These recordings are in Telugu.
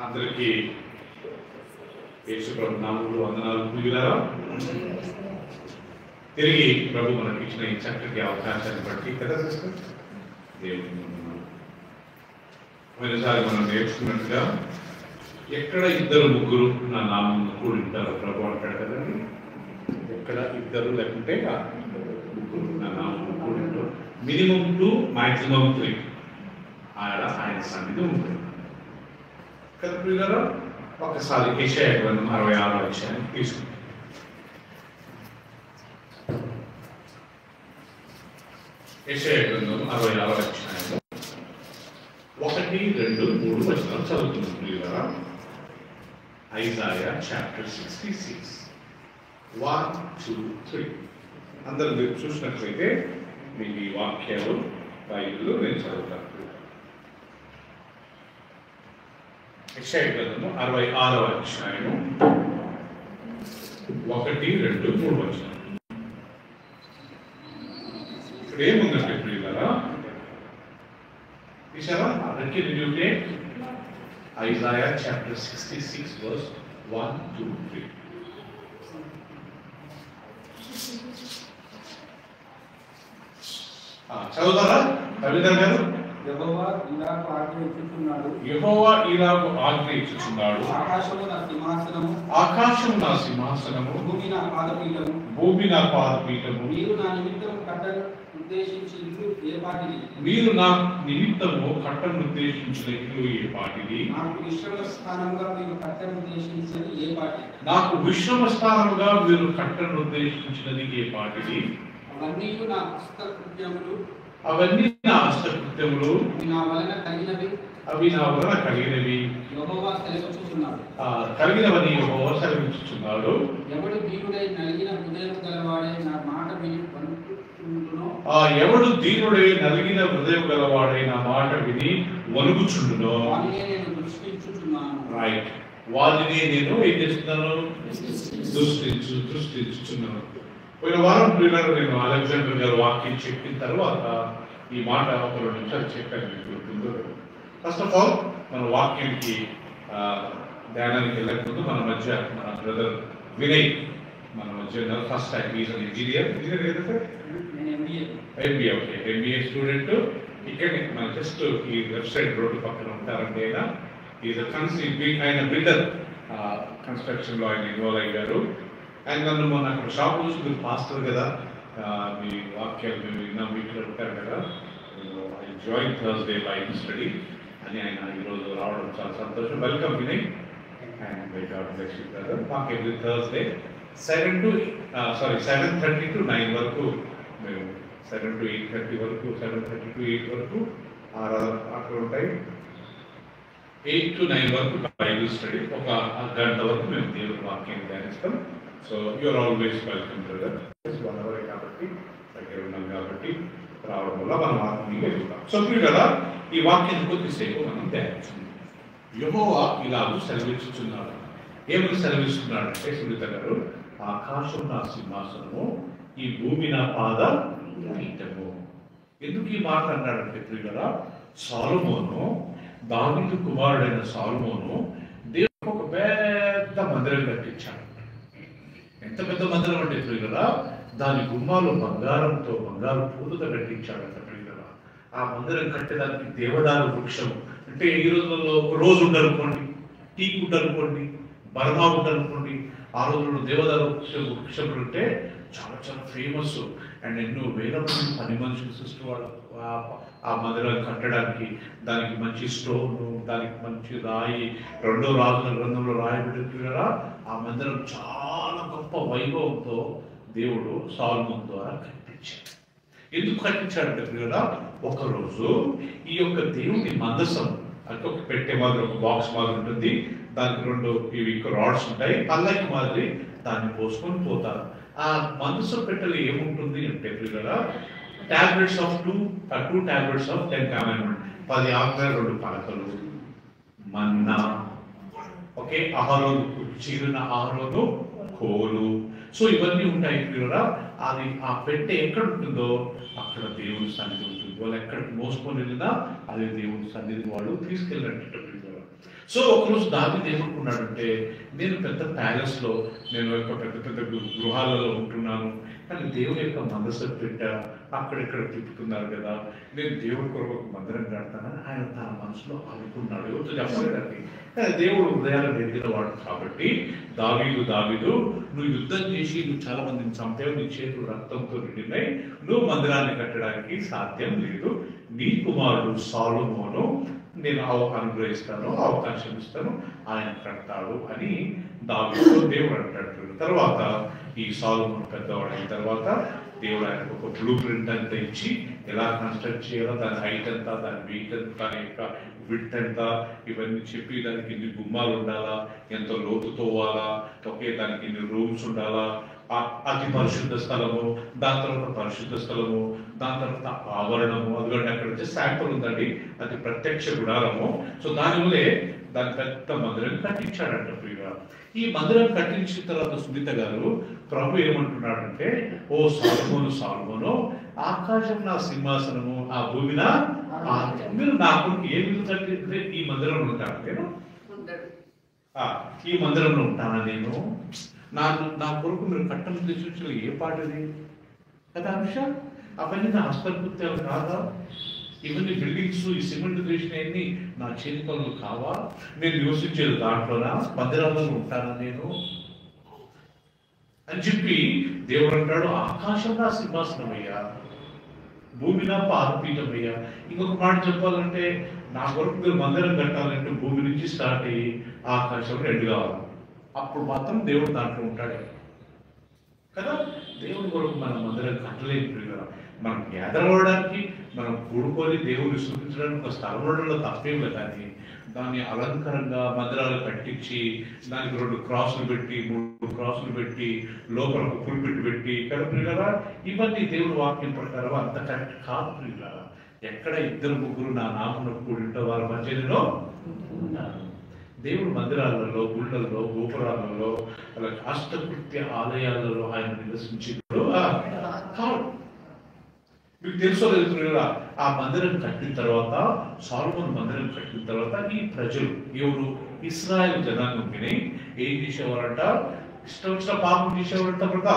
అందరికీ యేసు ప్రభు నామములో వందనాలు ప్రియులారా. తిరిగి ప్రభు మనకి ఇచ్చిన ఈ చక్కటి అవకాశాన్ని బట్టి కదా సిస్టర్ దేవుని పోయినసారి మనం నేర్చుకున్నట్టుగా ఎక్కడ ఇద్దరు ముగ్గురు నా నామంలో కూడింటారు ప్రభు అంటాడు కదండి. ఎక్కడ ఇద్దరు లేకుంటే ముగ్గురు నా నామంలో కూడింటారు. మినిమం 2 మాక్సిమం 3 ఆయన సన్నిధి ఉంటుంది కదా ప్రియులారా. ఒకసారి యెషయా గ్రంథం 66వ అధ్యాయం తీసుకుంటాం. యెషయా గ్రంథం 66వ అధ్యాయంలో 1, 2, 3 వచనాలు చదువుతున్నాం ప్రియులారా. ఐజాయా చాప్టర్ 66 1, 2, 3 అందరూ మీరు చూసినట్లయితే మీకు ఈ వాక్యాలు బైబిల్లో నేను చదువుతాను. యెషయా గ్రంథము 66వ అధ్యాయము 1, 2, 3 వచనాలు. ఇక్కడ ఏముందంటే ప్రియులారా, చూసారా? అందరికీ నిజమే. ఐజాయా చాప్టర్ 66 వర్స్ 1, 2, 3 చదువుతారా రవీంద్ర గారు? యెహోవా ఇలాగు ఆజ్ఞయించుచున్నాడు. యెహోవా ఇలాగు ఆజ్ఞయించుచున్నాడు. ఆకాశము నా సింహాసనము, ఆకాశం నా సింహాసనము, భూమి నా పాదపీఠము. భూమి నా పాదపీఠము. మీరు నా నిమిత్తం కట్టను ఉద్దేశించి ఇల్లు ఏ పాటిది? మీరు నా నిమిత్తము కట్టను ఉద్దేశించిన ఇల్లు ఏ పాటిది? నాకు విశ్రమ స్థానంగా మీరు కట్టను ఉద్దేశించినది ఏ పాటిది? నాకు విశ్రమ స్థానముగా మీరు కట్టను ఉద్దేశించినది ఏ పాటిది? అవన్నీ నా హస్తకృత్యములు, అవన్నీ నా హస్తకృత్యములు, నా వలన కలిగినవి, అవి నా వలన కలిగినవి, యెహోవా సెలవిచ్చుచున్నాడు. కలిగినవని యెహోవా సెలవిచ్చుచున్నాడు. ఎవడు దీనుడై నలిగిన హృదయం గలవాడే నా మాట విని వణుకుచుండునో, ఎవడు దీనుడై నలిగిన హృదయం గలవాడై నా మాట విని వణుకుచుండునో, వానినే నేను దృష్టించుచున్నాను. రైట్, వారిని నేను ఏం చేస్తున్నాను? దృష్టించుచున్నాను. పోయిన వారం ప్రియులారా నేను అలెగ్జాండర్ గారు వాక్యం చెప్పిన తర్వాత ఈ మాట ఒక 2 నిమిషాలు చెప్పాను మీకు. ఫస్ట్ ఆఫ్ ఆల్ మన వాక్యానికి ధ్యానానికి వెళ్ళకముందు మన మధ్య మన బ్రదర్ వినయ్ మన మధ్య first time is an engineer ఏదైతే నేను ఎంబీఏ ఓకే ఎంబీఏ స్టూడెంట్. ఇక్కడ మన జస్ట్ ఈ వెబ్సైట్ రోడ్డు పక్కన ఉంటారండి. ఆయన బిల్డర్ కన్స్ట్రక్షన్ లో ఆయన ఇన్వాల్వ్ అయ్యారు. ఆయన నన్ను మొన్న అక్కడ షాప్ చూసి మీరు పాస్టర్ కదా, మీ వాక్యాలు మేము విన్నాం, వీటిలో ఉంటారు కదా, I join Thursday Bible study అని ఆయన ఈరోజు రావడం చాలా సంతోషం. Welcome Vinay and God bless you brother. మాకు ఎవ్రీ థర్స్డే 7:30 to 9 వరకు మేము 7 to 8:30 వరకు 7:30 to 8 వరకు అక్కడ ఉంటాయి. 8 to 9 వరకు బైబిల్ స్టడీ, ఒక గంట వరకు మేము దేవుని వాక్యాన్ని ధ్యానిస్తాం. So you're always welcome brother. 1 hour కాబట్టి దగ్గర ఉన్నాం కాబట్టి రావడం వల్ల మనం ఆత్మీయంగా ఎదుగుతాం. సో ప్రియులారా, ఈ వాక్యాన్ని కొద్దిసేపు మనం ధ్యానించుకుందాం. యెహోవా ఇలాగూ సెలవిస్తున్నాడు. ఏమని సెలవిస్తున్నాడంటే సునీత గారు, ఆకాశం నా సింహాసనము, ఈ భూమి నా పాద పీఠము. ఎందుకు ఈ మాట అన్నాడంటే ప్రియులారా, సొలొమోను, దావీదు కుమారుడైన సొలొమోను దేవునికి ఒక పెద్ద మందిరం కట్టించాడు. ఎంత పెద్ద మందిరం అంటే ప్రియులారా, దాని గుమ్మాలు బంగారంతో బంగారు పూలతో కట్టించాడంట ప్రియులారా. ఆ మందిరం కట్టేదానికి దేవదారు వృక్షం అంటే ఈ రోజుల్లో రోజు ఉండనుకోండి, టీక్ ఉండనుకోండి, బర్మా ఉండనుకోండి, ఆ రోజుల్లో దేవదారు వృక్షం అంటే చాలా చాలా ఫేమస్. అండ్ ఎన్నో వేల మంది పని మనుషులు సృష్టి వాళ్ళు ఆ మందిరాన్ని కట్టడానికి. దానికి మంచి స్టోన్, దానికి మంచి రాయి, 2వ రాజుల గ్రంథంలో రాయబడిన ఆ మందిరం చాలా గొప్ప వైభవంతో దేవుడు సొలొమోను ద్వారా కట్టించాడు. ఎందుకు కట్టించాడంటే ప్రియులారా, ఒకరోజు ఈ యొక్క దేవుని మందసం అంటే ఒక పెట్టే మాదిరి, ఒక బాక్స్ మాదిరి ఉంటుంది, దానికి 2 ఇవి రాడ్స్ ఉంటాయి, పల్లకి మాదిరి దాన్ని పోసుకొని పోతారు. ఆ మందసం పెట్టెలో ఏముంటుంది అంటే ప్రియులారా, tablets of 2 tablets of 10 commandment, 10 ఆజ్ఞలు, 2 పలకలు, మన్నా, ఓకే, అహరోను చీరిన అహరోను కోలు. సో ఇవన్నీ ఉంటాయి ప్రియులారా. అది ఆ పెట్టె ఎక్కడ ఉంటుందో అక్కడ దేవుని సన్నిధి ఉంటుంది. వాళ్ళు ఎక్కడికి మోసుకొని వెళ్ళినా అది దేవుని సన్నిధి వాళ్ళు తీసుకెళ్ళినట్టు. సో ఒకరోజు దావీదు ఏమనుకున్నాడంటే, నేను పెద్ద ప్యాలెస్లో, నేను యొక్క పెద్ద పెద్ద గృహాలలో ఉంటున్నాను, కానీ దేవుని యొక్క మందసం పెట్టా అక్కడెక్కడ తిప్పుతున్నారు కదా, నేను దేవుడి కొరకు ఒక మందిరం కడతానని ఆయన తన మనసులో అనుకున్నాడు. ఎవరితో చెప్పలేదండి, కానీ దేవుడు హృదయాలు ఎరిగిన వాడు కాబట్టి, దావీదు నువ్వు యుద్ధం చేసి నువ్వు చాలా మందిని చంపావు, నీ చేతులు రక్తంతో నిండినాయి, నువ్వు మందిరాన్ని కట్టడానికి సాధ్యం లేదు, నీ కుమారుడు సొలొమోను నేను అనుగ్రహిస్తాను, అవకాశం ఇస్తాను, ఆయన కడతాడు అని దావీదుతో దేవుడు అంటాడు. తర్వాత ఈ సొలొమోను పెద్దవాడైన తర్వాత దేవుడు ఆయనకు ఒక బ్లూ ప్రింట్ అంతా ఇచ్చి ఎలా కన్స్ట్రక్ట్ చేయాలో, దాని హైట్ ఎంత, దాని వెయిట్ ఎంత, దాని యొక్క విడ్త్ ఎంత, ఇవన్నీ చెప్పి దానికి ఇన్ని గుమ్మాలు ఉండాలా, ఎంత లోతు తోవాలా, ఓకే, దానికి ఇన్ని రూమ్స్ ఉండాలా, అతి పరిశుద్ధ స్థలము, దాని తర్వాత పరిశుద్ధ స్థలము, దాని తర్వాత ఆవరణము, అందుకంటే అక్కడ వచ్చే శాంపుల్ ఉందండి, అది ప్రత్యక్ష గుడారము. సో దానివల్లే దాని పెద్ద మందిరం కట్టించాడంట ప్రియుగా. ఈ మందిరం కట్టించిన తర్వాత సునీత గారు ప్రభు ఏమంటున్నాడంటే, ఓ సొలొమోను, ఆకాశం నా సింహాసనము, ఆ భూమి నా, మీరు నా కొరకు ఏ విధంగా కట్టింటే ఈ మందిరంలో ఉంటాను నేను, ఈ మందిరంలో ఉంటానా నేను, నా కొరకు మీరు కట్టమని సూచనలు ఏ పాటది కదా అంశ, అవన్నీ నా హస్తకృత్యాలు కాదా, ఇవన్నీ బిల్డింగ్స్, ఈ సిమెంట్ వేసినవన్నీ నా చేతి పనులు కావా, నేను నివసించేది దాంట్లోనా, మందిరాల్లో ఉంటానా నేను అని చెప్పి దేవుడు అంటాడు, ఆకాశం నా సింహాసనం అయ్యా, భూమి నా పాదపీఠమయ్యా. ఇంకొక మాట చెప్పాలంటే, నా కొరకు మీరు మందిరం కట్టాలంటే భూమి నుంచి స్టార్ట్ అయ్యి ఆకాశం ఎండ్ కావాలి, అప్పుడు మాత్రం దేవుడు దాంట్లో ఉంటాడు కదా. దేవుడి కొరకు మనం మందిరం కట్టలేము కదా. మనం ఎదరవడానికి, మనం కూడుకొని దేవుడిని సూచించడానికి ఒక స్థలం ఉండడంలో తప్పేం లేదు, కానీ దాన్ని అలంకారంగా మందిరాలు కట్టించి దానికి 2 క్రాసులు పెట్టి 3 క్రాసులు పెట్టి లోపల ఒక పులిపెట్టు పెట్టి కదా ప్రియులారా, ఇవన్నీ దేవుడి వాక్యం ప్రకారం అంత కరెక్ట్ కాదు ప్రియులారా. ఎక్కడ 2-3 నా నామమున కూడి ఉంటే వారి మధ్యలో ఉన్నారు. దేవుడు మందిరాలలో, గుళ్ళల్లో, గోపురాలలో, అలా అష్టకృత్య ఆలయాలలో ఆయన నివసించినప్పుడు కాదు. మీకు తెలుసో లేదు, ఆ మందిరం కట్టిన తర్వాత, సొలొమోను మందిరం కట్టిన తర్వాత ఈ ప్రజలు ఎవరు, ఇశ్రాయేలు జనాంగం విని ఏం చేసేవారంట, ఇష్టం వచ్చిన పాపం చేసేవారంట కదా,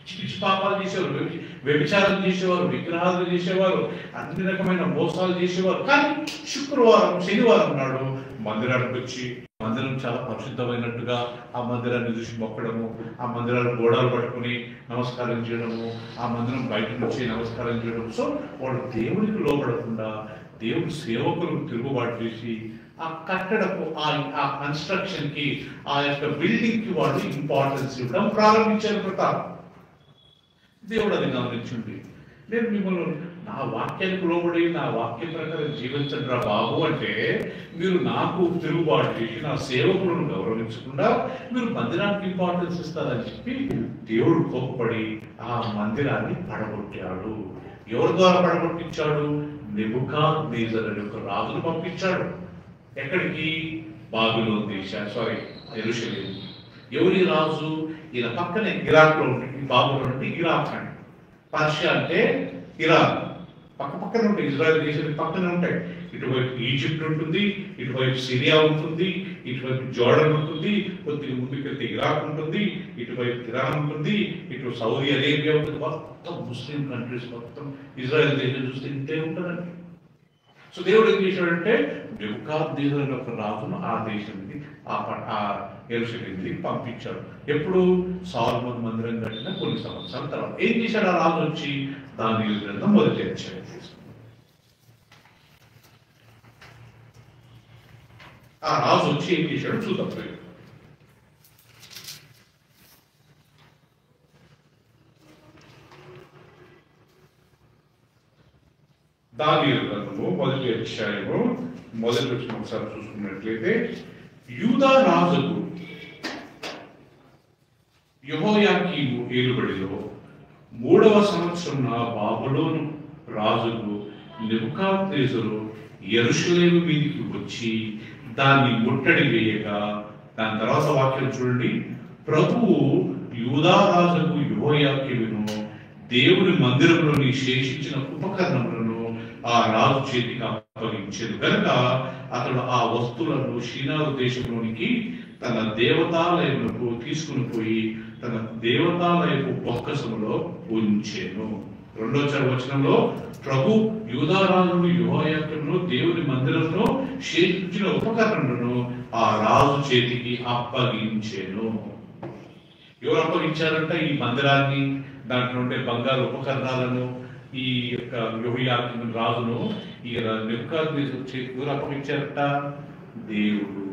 పిచ్చి పాపాలు చేసేవారు, వ్యభిచారం చేసేవారు, విగ్రహాలు చేసేవారు, అన్ని రకమైన మోసాలు చేసేవారు. కానీ శుక్రవారం, శనివారం నాడు మందిరానికి వచ్చి, మందిరం చాలా పరిశుద్ధమైనట్టుగా ఆ మందిరాన్ని చూసి మొక్కడము, ఆ మందిరాలు గోడలు పట్టుకుని నమస్కారం చేయడము, ఆ మందిరం బయట నుంచి నమస్కారం చేయడం. సో వాళ్ళు దేవుడికి లోపడకుండా దేవుడి సేవకులకు తిరుగుబాటు చేసి ఆ కట్టడపు, ఆ కన్స్ట్రక్షన్ కి, ఆ యొక్క బిల్డింగ్ కి వాళ్ళు ఇంపార్టెన్స్ ఇవ్వడం ప్రారంభించారు ప్రతాప్. దేవుడు అది గమనించింది. నేను మిమ్మల్ని నా వాక్యానికి లోబడి నా వాక్యం ప్రకారం జీవించండి రా బాబు అంటే, మీరు నాకు తిరుగుబాటు చేసి నా సేవకులను గౌరవించకుండా మీరు మందిరానికి ఇంపార్టెన్స్ ఇస్తారని చెప్పి దేవుడు కోపపడి ఆ మందిరాన్ని పడగొట్టాడు. ఎవరి ద్వారా పడగొట్టించాడు? నెబుకద్నెజరు అనే ఒక రాజును పంపించాడు. ఎక్కడికి? బాబిలోను దేశాన్ని, యెరూషలేము. ఎవరి రాజు? ఈయన పక్కనే ఇరాక్ లో ఉంటుంది. బాబులోను అంటే ఇరాక్ అండి, పర్షియా అంటే ఇరాక్, పక్క పక్కన ఉంటాయి. ఇజ్రాయెల్ దేశానికి పక్కనే ఉంటాయి. ఇటువైపు ఈజిప్ట్ ఉంటుంది, ఇటువైపు సిరియా ఉంటుంది, ఇటువైపు జోర్డన్ ఉంటుంది, కొద్దిగా ముందుకెళ్తే ఇరాక్ ఉంటుంది, ఇటువైపు ఇరాన్ ఉంటుంది, ఇటు సౌదీ అరేబియా ఉంటుంది. మొత్తం ముస్లిం కంట్రీస్, మొత్తం ఇజ్రాయెల్ దేశం చూస్తే ఇంతే ఉంటుందండి. సో దేవుడు ఏం చేశాడంటే, నెబుకద్నెజరు అనే ఒక రాజును ఆ దేశం నుండి, ఆ యెరూషలేముకి పంపించాడు. ఎప్పుడు? సొలొమోను మందిరం కట్టిన కొన్ని సంవత్సరాల తర్వాత. ఏం చేశాడు ఆ రాజు వచ్చి? దానియేలు గ్రంథం మొదటి అధ్యాయం. ఆ రాజు వచ్చి ఏం చేశాడు చూద్దాం. దానియేలు గ్రంథము మొదటి అధ్యాయము మొదటి వచ్చిన ఒకసారి చూసుకున్నట్లయితే, యూదా రాజుకు యెహోయాకీము ఏలుబడిలో 3వ సంవత్సరం బాబులోను రాజుకు నెబుకద్నెజరు యెరూషలేము మీదికి వచ్చి దాన్ని ముట్టడి వేయగా, దాని తర్వాత వాక్యం చూడండి, ప్రభువు యూదా రాజుకు యెహోయాకీమును దేవుని మందిరంలోని శేషించిన ఉపకరణములను ఆ రాజు చేతికి అప్పగించేది కనుక అతడు ఆ వస్తువులను షీనారు దేశంలోనికి తన దేవతాలయములకు తీసుకుని పోయి తన దేవతాలయపు బొక్కసములో ఉంచెను. 2వ వచనంలో ప్రభు యూదారాజును యెహోయాకీమును దేవుని మందిరంలో శేషించిన ఉపకరణను ఆ రాజు చేతికి అప్పగించెను. ఎవరు అప్పగించారంట? ఈ మందిరాన్ని, దాంట్లో ఉండే బంగారు ఉపకరణాలను ఈ యొక్క యెహోయాకీము రాజును ఈ నెబుకద్నెజరు చేతికి ఎవరు అప్పగించారట? దేవుడు,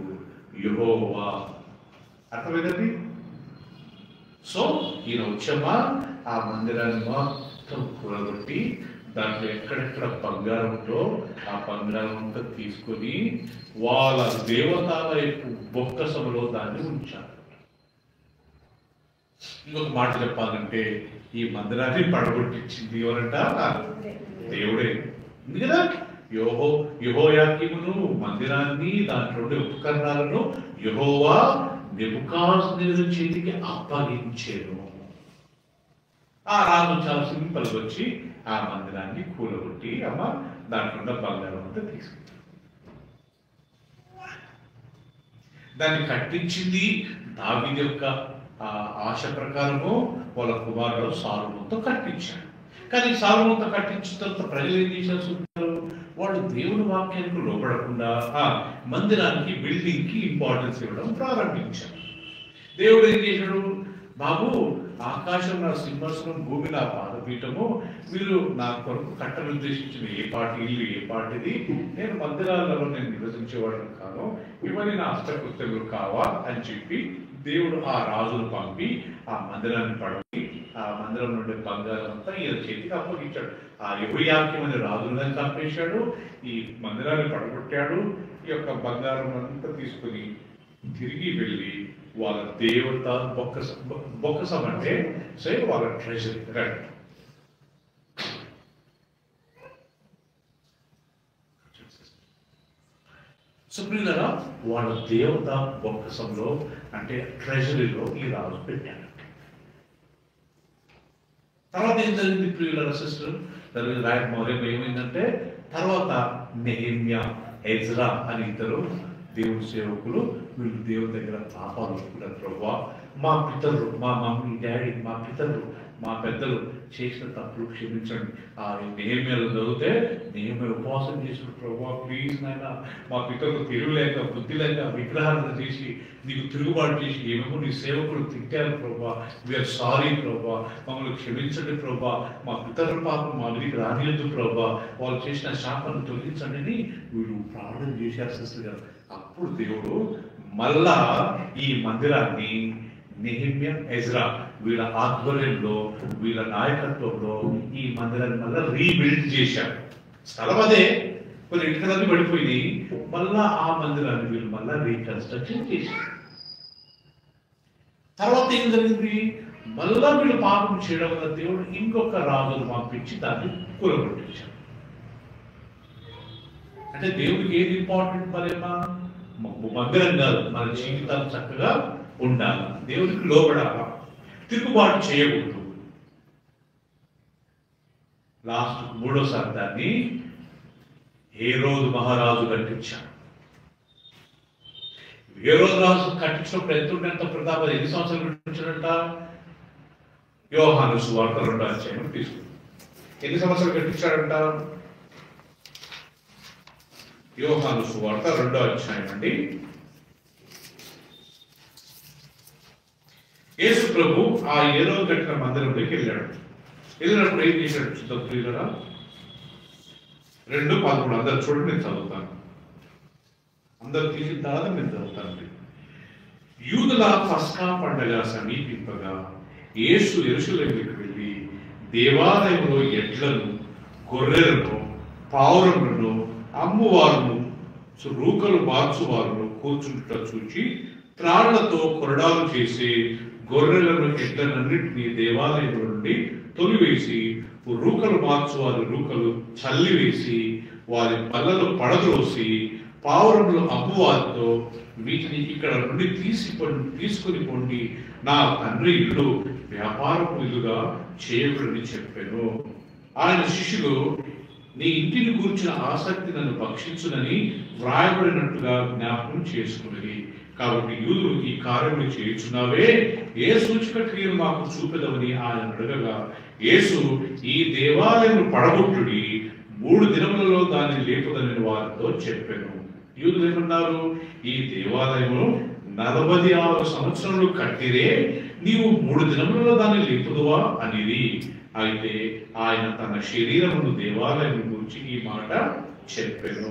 యెహోవా. అర్థమైందండి? సో ఈయన వచ్చామా ఆ మందిరాన్ని మొత్తం కూలగొట్టి దాంట్లో ఎక్కడెక్కడ బంగారం ఉందో ఆ బంగారం అంతా తీసుకొని వాళ్ళ దేవతాలయపు బొక్కసములో దాన్ని ఉంచారు. ఇంకొక మాట చెప్పాలంటే ఈ మందిరాన్ని పడగొట్టించింది ఎవరంట? దేవుడే. ఉంది కదా, యెహోయాకీమును మందిరాన్ని దాంట్లో ఉపకరణాలను యెహోవా నెబుకద్నెజరు చేతికి అప్పగించెను. ఆ రాజు చాలా సింపుల్ వచ్చి ఆ మందిరాన్ని కూలగొట్టి దాంట్లో బంగారం అంతా తీసుకుంటారు. దాన్ని కట్టించింది దావీదు యొక్క ఆశ ప్రకారము వాళ్ళ కుమారుడు సొలొమోనుతో కట్టించాడు. కానీ సొలొమోనుతో కట్టించిన తర్వాత ప్రజలు ఏం చేశారు? వాళ్ళు దేవుని వాక్యానికి లోబడకుండా మందిరానికి, బిల్డింగ్ కి ఇంపార్టెన్స్ ఇవ్వడం ప్రారంభించారు. దేవుడు ఏం చేశాడు? బాబు, ఆకాశం నా సింహాసనం, భూమి నా పాదపీఠము, మీరు నా కొరకు కట్టలు ఉద్దేశించిన ఏ పాటి ఇల్లు, ఏ పాటిది, నేను మందిరాలలో నేను నివసించేవాడు కాను, ఇవన్నీ నా హస్తకృత్యములు కావా అని చెప్పి దేవుడు ఆ రాజును పంపి ఆ మందిరాన్ని పడవి ఆ మందిరం నుండి బంగారం అంతా ఈయన చేతికి అప్పగించాడు. ఆ యెహోయాకీము అనే రాజులను చంపేశాడు, ఈ మందిరాన్ని పడగొట్టాడు. ఈ యొక్క బంగారం అంతా తీసుకుని తిరిగి వెళ్ళి వాళ్ళ దేవత బొక్కసం అంటే వాళ్ళ ట్రెజరీ రైట్. సుప్రీలరా వాళ్ళ దేవత బొక్కసంలో అంటే ట్రెజరీలో ఈ రాజు పెట్టాడు. తర్వాత ఏం జరిగింది ప్రియులరా సిస్టర్? జరిగింది ఏమైందంటే తర్వాత నెహెమ్యా, ఎజ్రా అని ఇద్దరు దేవుని సేవకులు వీళ్ళు దేవుని దగ్గర పాపాలు ఒప్పుకున్నారు. ప్రభువా, మా పితరులు, మా మమ్మీ, డాడీ, మా పితరులు, మా పెద్దలు చేసిన తప్పులు క్షమించండి. ఆ నెహెమ్యాలో చదివితే నెహెమ్యా ఉపవాసం చేసిన, ప్రభువా ప్లీజ్ నాయన, మా పితరులు తెలివి లేక, బుద్ధి లేక విగ్రహాలను చేసి నీకు తిరుగుబాటు చేసి ఏమేమో నీ సేవకులు తిట్టారు ప్రభువా, వీఆర్ సారీ ప్రభువా, మమ్మల్ని క్షమించండి ప్రభువా, మా పితరుల పాపం మా వీరికి రానియద్దు ప్రభువా, వాళ్ళు చేసిన శాపాలను తొలగించండి అని వీళ్ళు ప్రార్థన చేశారు సిస్టర్ గారు. అప్పుడు దేవుడు మళ్ళా ఈ మందిరాన్ని నెహెమ్యా, ఎజ్రా వీళ్ళ ఆధ్వర్యంలో, వీళ్ళ నాయకత్వంలో ఈ మందిరాన్ని మళ్ళా రీబిల్డ్ చేశారు. స్థలం అదే, కొన్ని ఇటుకలన్నీ పడిపోయి మళ్ళా ఆ మందిరాన్ని వీళ్ళు మళ్ళా రీకన్స్ట్రక్షన్ చేశారు. తర్వాత ఏం జరిగింది? మళ్ళా వీళ్ళు పాపం చేయడం వల్ల దేవుడు ఇంకొక రాజును పంపించి దాన్ని కూలగొట్టించారు. అంటే దేవుడికి ఏది ఇంపార్టెంట్? మరేమా మందిరం కాదు, మన జీవితాలు చక్కగా ఉండాలి, దేవుడికి లోబడాలా, తిరుగుబాటు చేయకూడదు. లాస్ట్ 3వ శతాబ్దాన్ని హేరోదు మహారాజు కట్టించాడు. హేరోదు రాజు కట్టించినప్పుడు ఎంత ప్రతాపం, ఎన్ని సంవత్సరాలు కట్టించాడంట? యోహాను సువార్త 2వ అధ్యాయం తీసుకుంది. ఎన్ని సంవత్సరాలు కట్టించాడంట? యోహాను సువార్త 2వ అధ్యాయం అండి. యేసు ప్రభు ఆ హేరోదు కట్టిన మందిరంలోకి వెళ్ళాడు. వెళ్ళినప్పుడు ఏం చేశాడు చూద్దాం ప్రియులారా. 2:13 అందరు చూడండి, నేను చదువుతాను. అందరు తీసిన తర్వాత నేను చదువుతాను. యూదుల పస్కా పండగ సమీపింపగా యేసు యెరూషలేముకు వెళ్ళి దేవాలయంలో ఎడ్లను, గొర్రెలను, పావురములను అమ్మువారును, రూకలు మార్చువారును కూర్చుంటుట చూచి త్రాళ్లతో కొరడాలు చేసి గొర్రెలను, ఎడ్లనన్నింటినీ దేవాలయం నుండి తొలివేసి రూకలు మార్చువారి రూకలు చల్లివేసి వారి పళ్ళలో పడద్రోసి పావురములు అమ్మువారితో వీటిని ఇక్కడ నుండి తీసుకుని పొండి నా తండ్రి ఇల్లు వ్యాపారపు ఇల్లుగా చేయకూడని చెప్పాను. ఆయన శిష్యులు నీ ఇంటిని కూర్చిన ఆసక్తి నన్ను భక్షించునని వ్రాయబడినట్టుగా జ్ఞాపకం చేసుకున్నది. కాబట్టి యూదులు ఈ కార్యములు చేయుచున్నావే, ఏ సూచక క్రియలు మాకు చూపెదవని ఆయన అడగగా, యేసు ఈ దేవాలయం పడగొట్టుడి, 3 దినములలో దాన్ని లేపుదని వారితో చెప్పాను. యూదులు ఏమన్నారు? ఈ దేవాలయము 46 సంవత్సరములు కట్టిరే, నీవు 3 దినములలో దాన్ని లేపుదువా అనేది. అయితే ఆయన తన శరీరమును దేవాలయం గురించి ఈ మాట చెప్పాను.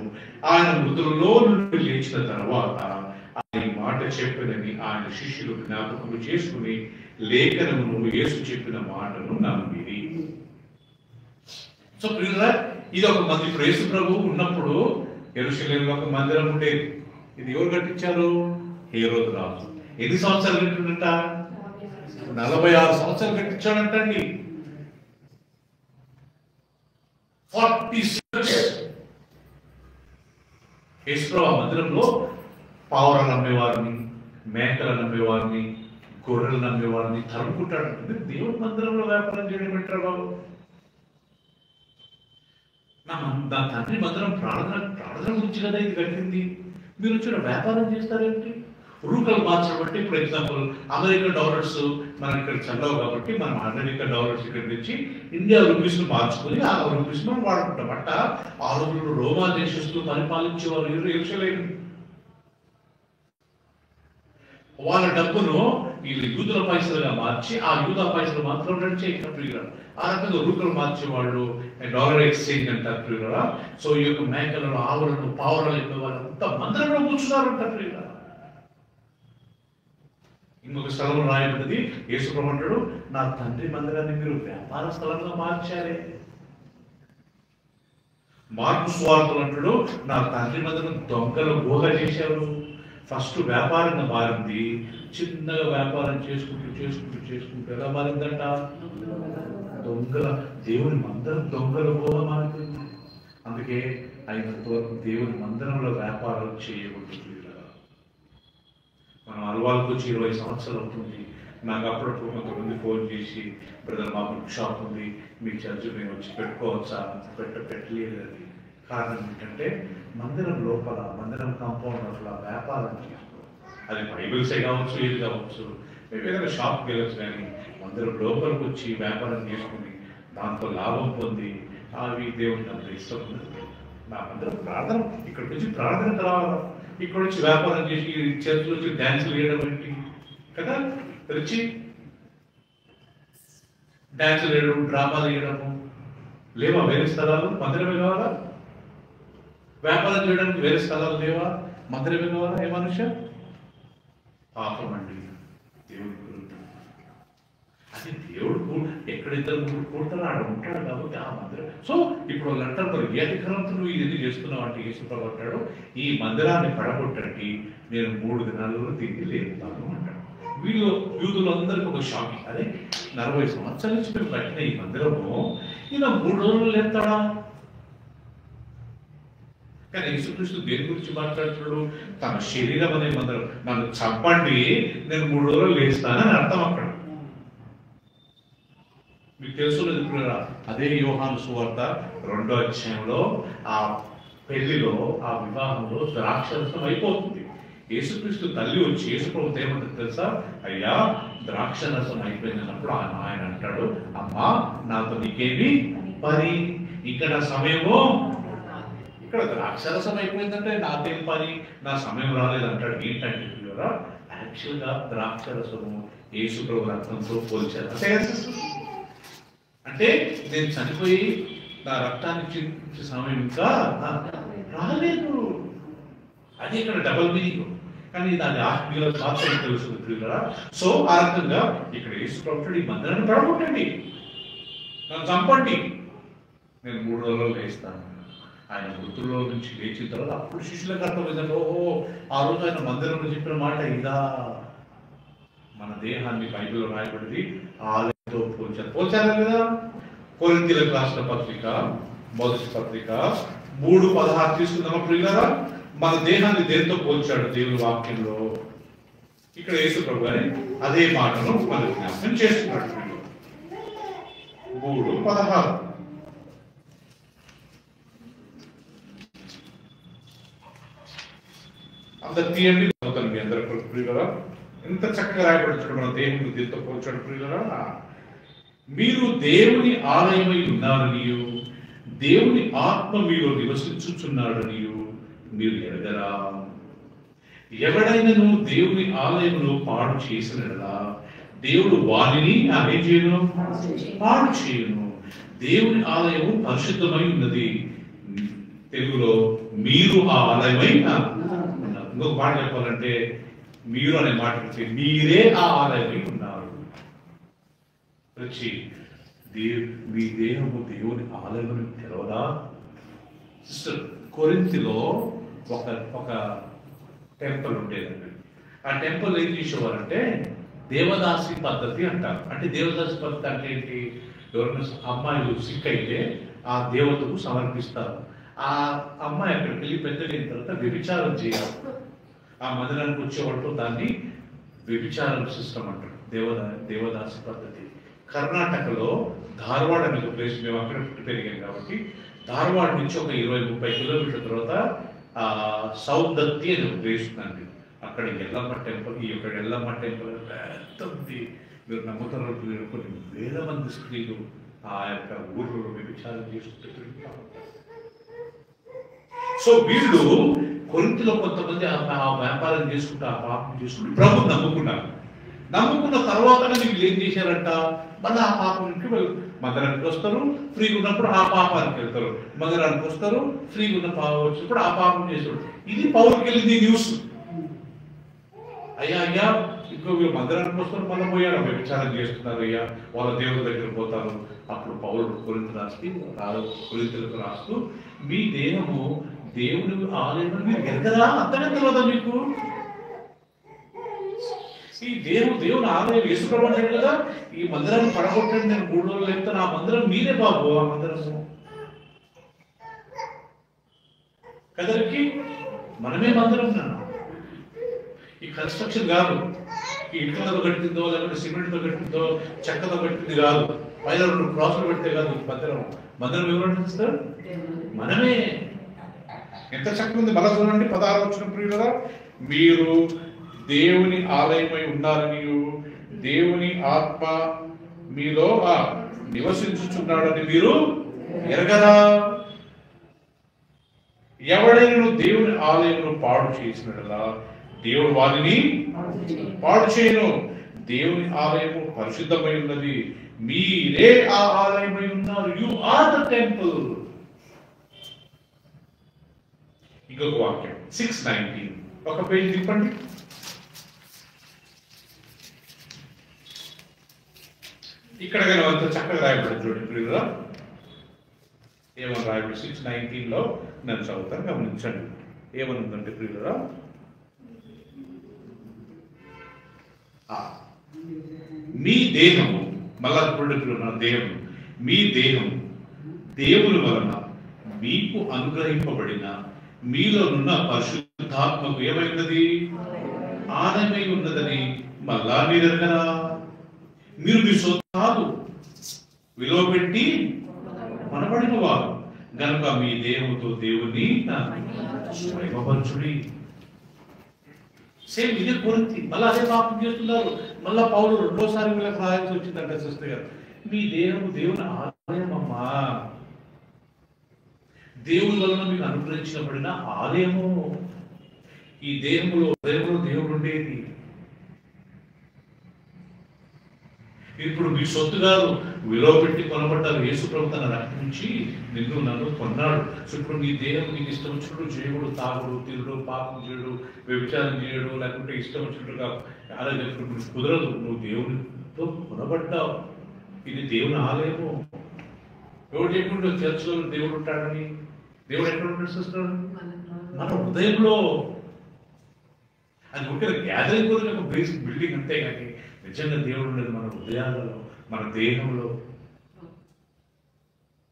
ఆయన మృతులలో నుండి లేచిన తర్వాత ఆయన ఈ మాట చెప్పానని ఆయన శిష్యులు జ్ఞాపకం చేసుకుని లేఖనమును యేసు చెప్పిన మాటను నమ్మిరి. సో ప్రియులారా, ఇది ఒక మంది. ఇప్పుడు యేసు ప్రభు ఉన్నప్పుడు యెరూషలేములో ఒక మందిరం ఉండేది. ఇది ఎవరు కట్టించారు? హేరోదు రాజు. ఎన్ని సంవత్సరాలు కట్టిందంట? 46 సంవత్సరాలు కట్టించాడంటండి. 46 యేసు ఆ మందిరంలో పావురాలు అమ్మేవారిని, మేకలు అమ్మేవారిని, గొర్రెలు నమ్మేవారిని తరుముకుంటాడంటే దేవుడి మందిరంలో వ్యాపారం చేయడం పెట్టారు బాబు. నా తండ్రి మందిరం ప్రార్థన గురించి కదా ఇది కట్టింది. మీరు వచ్చిన వ్యాపారం చేస్తారేంటి? రూకలు మార్చడం బట్టి, ఫర్ ఎగ్జాంపుల్ అమెరికన్ డాలర్స్ మనకి ఇక్కడ చల్లవు కాబట్టి మనం అమెరికన్ డాలర్స్ ఇక్కడ నుంచి ఇండియా రూపీస్ ను మార్చుకుని ఆ రూపీస్ మనం వాడుకుంటాం. బట్ట ఆ రోజుల్లో రోమా దేశస్తులు పరిపాలించేవారు యెరూషలేము. వాళ్ళ డబ్బును వీళ్ళు యూదుల పైసలుగా మార్చి ఆ యూదా పైసలు మాత్రం నడిచే ప్రియుల. ఆ రకంగా రూకలు మార్చేవాళ్ళు, డాలర్ ఎక్స్చేంజ్ అంటారు ప్రియుల. సో ఈ యొక్క మేకలను, ఆవులను, పావురాలు అయిపోయి వాళ్ళంతా మందిరంలో కూర్చున్నారంట ప్రియుల. ఇంకొక స్థలంలో రాయబడ్డది, యేసు ప్రభు అంటాడు, నా తండ్రి మందిరాన్ని మీరు వ్యాపార స్థలంగా మార్చారే. మార్కు సువార్తలు అంటాడు, నా తండ్రి మందిరం దొంగలు గుహ చేశారు. ఫస్ట్ వ్యాపారంగా మారింది, చిన్నగా వ్యాపారం చేసుకుంటూ ఎలా మారిందంట? దొంగల దేవుని మందిరం దొంగల గుహ మారింది. అందుకే అయినంత వరకు దేవుని మందిరంలో వ్యాపారం చేయకూడదు. మనం అలవాళ్ళకి వచ్చి 20 సంవత్సరాలు అవుతుంది. నాకు అప్పుడప్పుడు కొంతమంది ఫోన్ చేసి, బ్రదర్ మా బుక్ షాప్ ఉంది, మీ చర్చ్ మేము వచ్చి పెట్టుకోవచ్చా? పెట్టలేదు. అది కారణం ఏంటంటే మందిరం లోపల, మందిరం కాంపౌండ్ లోపల వ్యాపారం చేసుకోవాలి. అది బైబిల్సే కావచ్చు, ఏది కావచ్చు. మేము ఏదైనా షాప్కి వెళ్ళచ్చు, కానీ మందిరం లోపలికి వచ్చి వ్యాపారం చేసుకుని దాంతో లాభం పొంది అవి దేవుడికి అంత ఇష్టం ఉండదు. నా మందిరం ప్రార్థన, ఇక్కడికి వచ్చి ప్రార్థన రావాలి, ఇక్కడ వచ్చి వ్యాపారం చేసి చర్చలు వచ్చి డ్యాన్సులు వేయడం ఏంటి కదా? వచ్చి డ్యాన్సులు వేయడం, డ్రామాలు వేయడము లేవా? వేరే స్థలాలు మందిరమే కావాలా? వ్యాపారం చేయడానికి వేరే స్థలాలు లేవా? మందిరమే కావాలా? ఏ మనుష్య పాపం అండి దేవుడు. అది దేవుడు ఎక్కడైతే కూడతారో ఆడ ఉంటాడు కాబట్టి ఆ మందిరం. సో ఇప్పుడు వాళ్ళు అంటారు, మరి ఏ అధికారంతో నువ్వు ఇది చేస్తున్నావు అంటే యేసు ప్రభు అంటాడు, ఈ మందిరాన్ని పడగొట్టండి, నేను 3 దినాలలో తిరిగి లేపుతాను అంటాడు. వీళ్ళు యూదులందరికీ ఒక షాకింగ్. అదే 40 సంవత్సరాల నుంచి మేము కట్టిన ఈ మందిరము ఈయన 3 రోజులు లేపుతాడా? కానీ యేసుక్రీస్తు దేని గురించి మాట్లాడుతున్నాడు? తన శరీరం అనే మందిరం, నన్ను చంపండి, నేను 3 రోజులు లేస్తానని అర్థం అక్కడ. మీకు తెలుసు లేదు? అదే యోహాను సువార్త 2వ అధ్యాయంలో ఆ పెళ్లిలో, ఆ వివాహంలో ద్రాక్షరసం అయిపోతుంది. యేసుక్రీస్తు తల్లి వచ్చి యేసు ప్రభు ఏమంటుంది తెలుసా? అయ్యా ద్రాక్షరసం అయిపోయినప్పుడు ఆయన అంటాడు, అమ్మా నాతో నీకేమి పని, ఇక్కడ సమయము, ఇక్కడ ద్రాక్షరసం అయిపోయిందంటే నాకేం పని, నా సమయం రాలేదంటాడు. ఏంటంటే యాక్చువల్గా ద్రాక్షరసము యేసు ప్రభు రక్తంతో పోల్చారు. అంటే నేను చనిపోయి నా రక్తాన్ని చిందించే సమయం ఇంకా రాలేదు. అది ఇక్కడ డబల్ మీనింగ్. కానీ దాని ఆత్మీయుల మాత్రమే తెలుస్తుంది ప్రియులారా. సో ఆ రకంగా ఇక్కడ యేసు ప్రభువు ఈ మందిరాన్ని పడగొట్టండి, నన్ను చంపండి, నేను 3 రోజుల్లో లేస్తాను. ఆయన మృతుల్లో నుంచి లేచిన తర్వాత అప్పుడు శిష్యులకు అర్థమైందంటే, ఓహో ఆ రోజు ఆయన మందిరంలో చెప్పిన మాట ఇదా. మన దేహాన్ని బైబిల్లో రాయబడింది ఆలయంతో పోల్చారు కదా. కొరింథీయులకు రాసిన పత్రిక, మొదటి పత్రిక 3:16 తీసుకుందామా ప్రియులారా? మన దేహాన్ని దేనితో పోల్చాడు దేవుని వాక్యంలో? ఇక్కడ యేసు ప్రభు గారి అదే మాటను మన జ్ఞాపకం చేస్తున్నాడు. 3:16 అంత తీయండి చదువుతాను మీ అందరూ ప్రియులరా. ఎంత చక్కగా రాయబడుతుంది మన దేవుని దీంతో పోల్చాడు ప్రియులరా. మీరు దేవుని ఆలయమై ఉన్నారనియు దేవుని ఆత్మ మీలో నివసించుచున్నాడనియు మీరు ఎరగరా. ఎవడైనను దేవుని ఆలయమును పాడు చేసినలా దేవుడు వారిని ఏం చేయను, పాడు చేయను. దేవుని ఆలయము పరిశుద్ధమై ఉన్నది. తెలుగులో మీరు ఆ ఆలయమై ఉన్నారు. ఇంకొక మాట చెప్పాలంటే మీరు అనే మాట మీరే ఆ ఆలయమై ఉన్నారు. వచ్చి మీ దేహము దేవుని ఆలయమును తెలవదా. సిస్టర్, కొరింథీలో ఒక టెంపుల్ ఉండేదండి. ఆ టెంపుల్ ఏం చేసేవారంటే దేవదాసి పద్ధతి అంటారు. అంటే దేవదాసి పద్ధతి అంటే ఏంటి? ఎవరైనా అమ్మాయిలు సిక్ అయితే ఆ దేవతకు సమర్పిస్తారు. ఆ అమ్మాయి అక్కడికి వెళ్ళి పెద్దగైన తర్వాత వ్యభిచారం చేయాలి. ఆ మందిరానికి వచ్చేవాళ్ళు దాన్ని వ్యభిచారం సిస్టమ్ అంటారు, దేవదాసి పద్ధతి. కర్ణాటకలో ధార్వాడ్ అనే ఒక ప్లేస్, మేము అక్కడ పుట్టి పెరిగాం కాబట్టి ధార్వాడ్ నుంచి ఒక 20-30 కిలోమీటర్ల తర్వాత సౌదత్తి అనే ఒక ప్లేస్ ఉందండి. అక్కడ ఎల్లమ్మ టెంపుల్, ఈ యొక్క ఎల్లమ్మ టెంపుల్ పెద్ద ఉంది. మీరు నమ్ముతారు, కొన్ని వేల మంది స్త్రీలు ఆ యొక్క ఊర్లో వ్యభిచారం చేస్తుంటారు. సో వీళ్ళు కొరింథీలో కొంతమంది ఆ వ్యాపారం చేసుకుంటూ ఆ పాపం చేసుకుంటూ ప్రభు నమ్ముకున్న తర్వాత వీళ్ళు ఏం చేశారంట, మళ్ళీ ఆ పాపం నుంచి మందిరానికి వస్తారు, ఫ్రీగా ఉన్నప్పుడు ఆ పాపానికి వెళ్తారు. మందిరానికి వస్తారు, ఫ్రీగా ఉన్న పాపం వచ్చినప్పుడు ఆ పాపం చేస్తారు. ఇది పౌరుకి వెళ్ళింది న్యూస్. అయ్యా ఇంకో వీళ్ళు మందిరానికి వస్తారు, మళ్ళీ పోయారు వ్యభిచారం చేస్తున్నారు అయ్యా, వాళ్ళ దేవుడి దగ్గర పోతారు. అప్పుడు పౌరుడు కొరింథీయులకు రాస్తూ మీ దేహము దేవుని ఆలయం మీరు ఎరగరా, అంతగా తెలియదా మీకు? ఈ దేవుని ఆలయం యేసుప్రభువు అంటాడు కదా, ఈ మందిరాన్ని పడగొట్టండి, నేను 3 రోజులు లేపుతాను. ఆ మందిరం మీరే బాబు, ఆ మందిరము కదరికి మనమే మందిరం. ఈ కన్స్ట్రక్షన్ కాదు, ఈ ఇటుకలతో కట్టిందో లేకపోతే సిమెంట్తో కట్టిందో చెక్కతో కట్టింది కాదు, పైన 2 క్రాసులు పెడితే కాదు మందిరం ఎవరు నడుస్తారు? మనమే. ఎంత చక్కగా ఉంది. మళ్ళా చూడండి 16 వచ్చిన ప్రియులరా, మీరు దేవుని ఆలయమై ఉన్నారని దేవుని ఆత్మ మీలో నివసించుచున్నాడని మీరు ఎరగరా. ఎవడైనా దేవుని ఆలయమును పాడు చేసినట్లా దేవుడు వారిని పాడు చేయను. దేవుని ఆలయము పరిశుద్ధమై ఉన్నది, మీరే ఆ ఆలయమై ఉన్నారు. You are the temple. ఇంకొక వాక్యం 6:19, ఒక పేజీ తిప్పండి. ఇక్కడ అంత చక్కగా రాయబడి చూడండి ప్రియులరా. ఏమని రాయబడి 6:19లో నేను చదువుతాను, గమనించండి. ఏమనుందంటే ప్రియులరా, మీ దేహము, మళ్ళా చూడండి మన దేహం, మీ దేహం దేవుని వలన మీకు అనుగ్రహింపబడిన మీలోనున్న పరిశుద్ధాత్మకు ఏమైనది, ఆలయమై ఉన్నదని మళ్ళా మీరు ఎరగరా. మీరు మీ సొంత కాదు, విలువ పెట్టి మనబడిన వారు గనుక మీ దేహంతో దేవుని మహిమపరచుడి. సేమ్ ఇదే కొరింథీ, మళ్ళీ అదే పాపం చేస్తున్నారు. మళ్ళా పౌలు 2వ సారి వీళ్ళకి రాయాల్సి వచ్చిందంట. సిస్టర్ గారు, మీ దేహము దేవుని ఆలయం అమ్మా, దేవుని వలన మీకు అనుగ్రహించబడిన ఆలయము. ఈ దేహంలో దేవుడు ఉండేది. ఇప్పుడు మీ సొత్తు గారు విలువ పెట్టి కొనబడ్డారు. యేసుప్రభు తన రక్తం నుంచి నిన్ను నన్ను కొన్నాడు. సో ఇప్పుడు నీ దేహం నీకు ఇష్టం వచ్చినట్టు చేయడు, తాగుడు, తిరుడు, పాపం చేయడు, వ్యభిచారం చేయడు, లేకుంటే ఇష్టం వచ్చినట్టుగా అలాగే కుదరదు. నువ్వు దేవునితో కొనబడ్డావు. ఇది దేవుని ఆలయము. ఎవరు చెప్పండి చర్చిలో దేవుడు ఉంటాడని? దేవుడు ఎక్కడ ఉంటాడు సిస్టర్? మన హృదయంలో. అది ఒక గ్యాదరింగ్ కోసం ఒక బేసిక్ బిల్డింగ్ అంతే, కానీ నిజంగా దేవుడు ఉండేది మన హృదయాలలో, మన దేహంలో.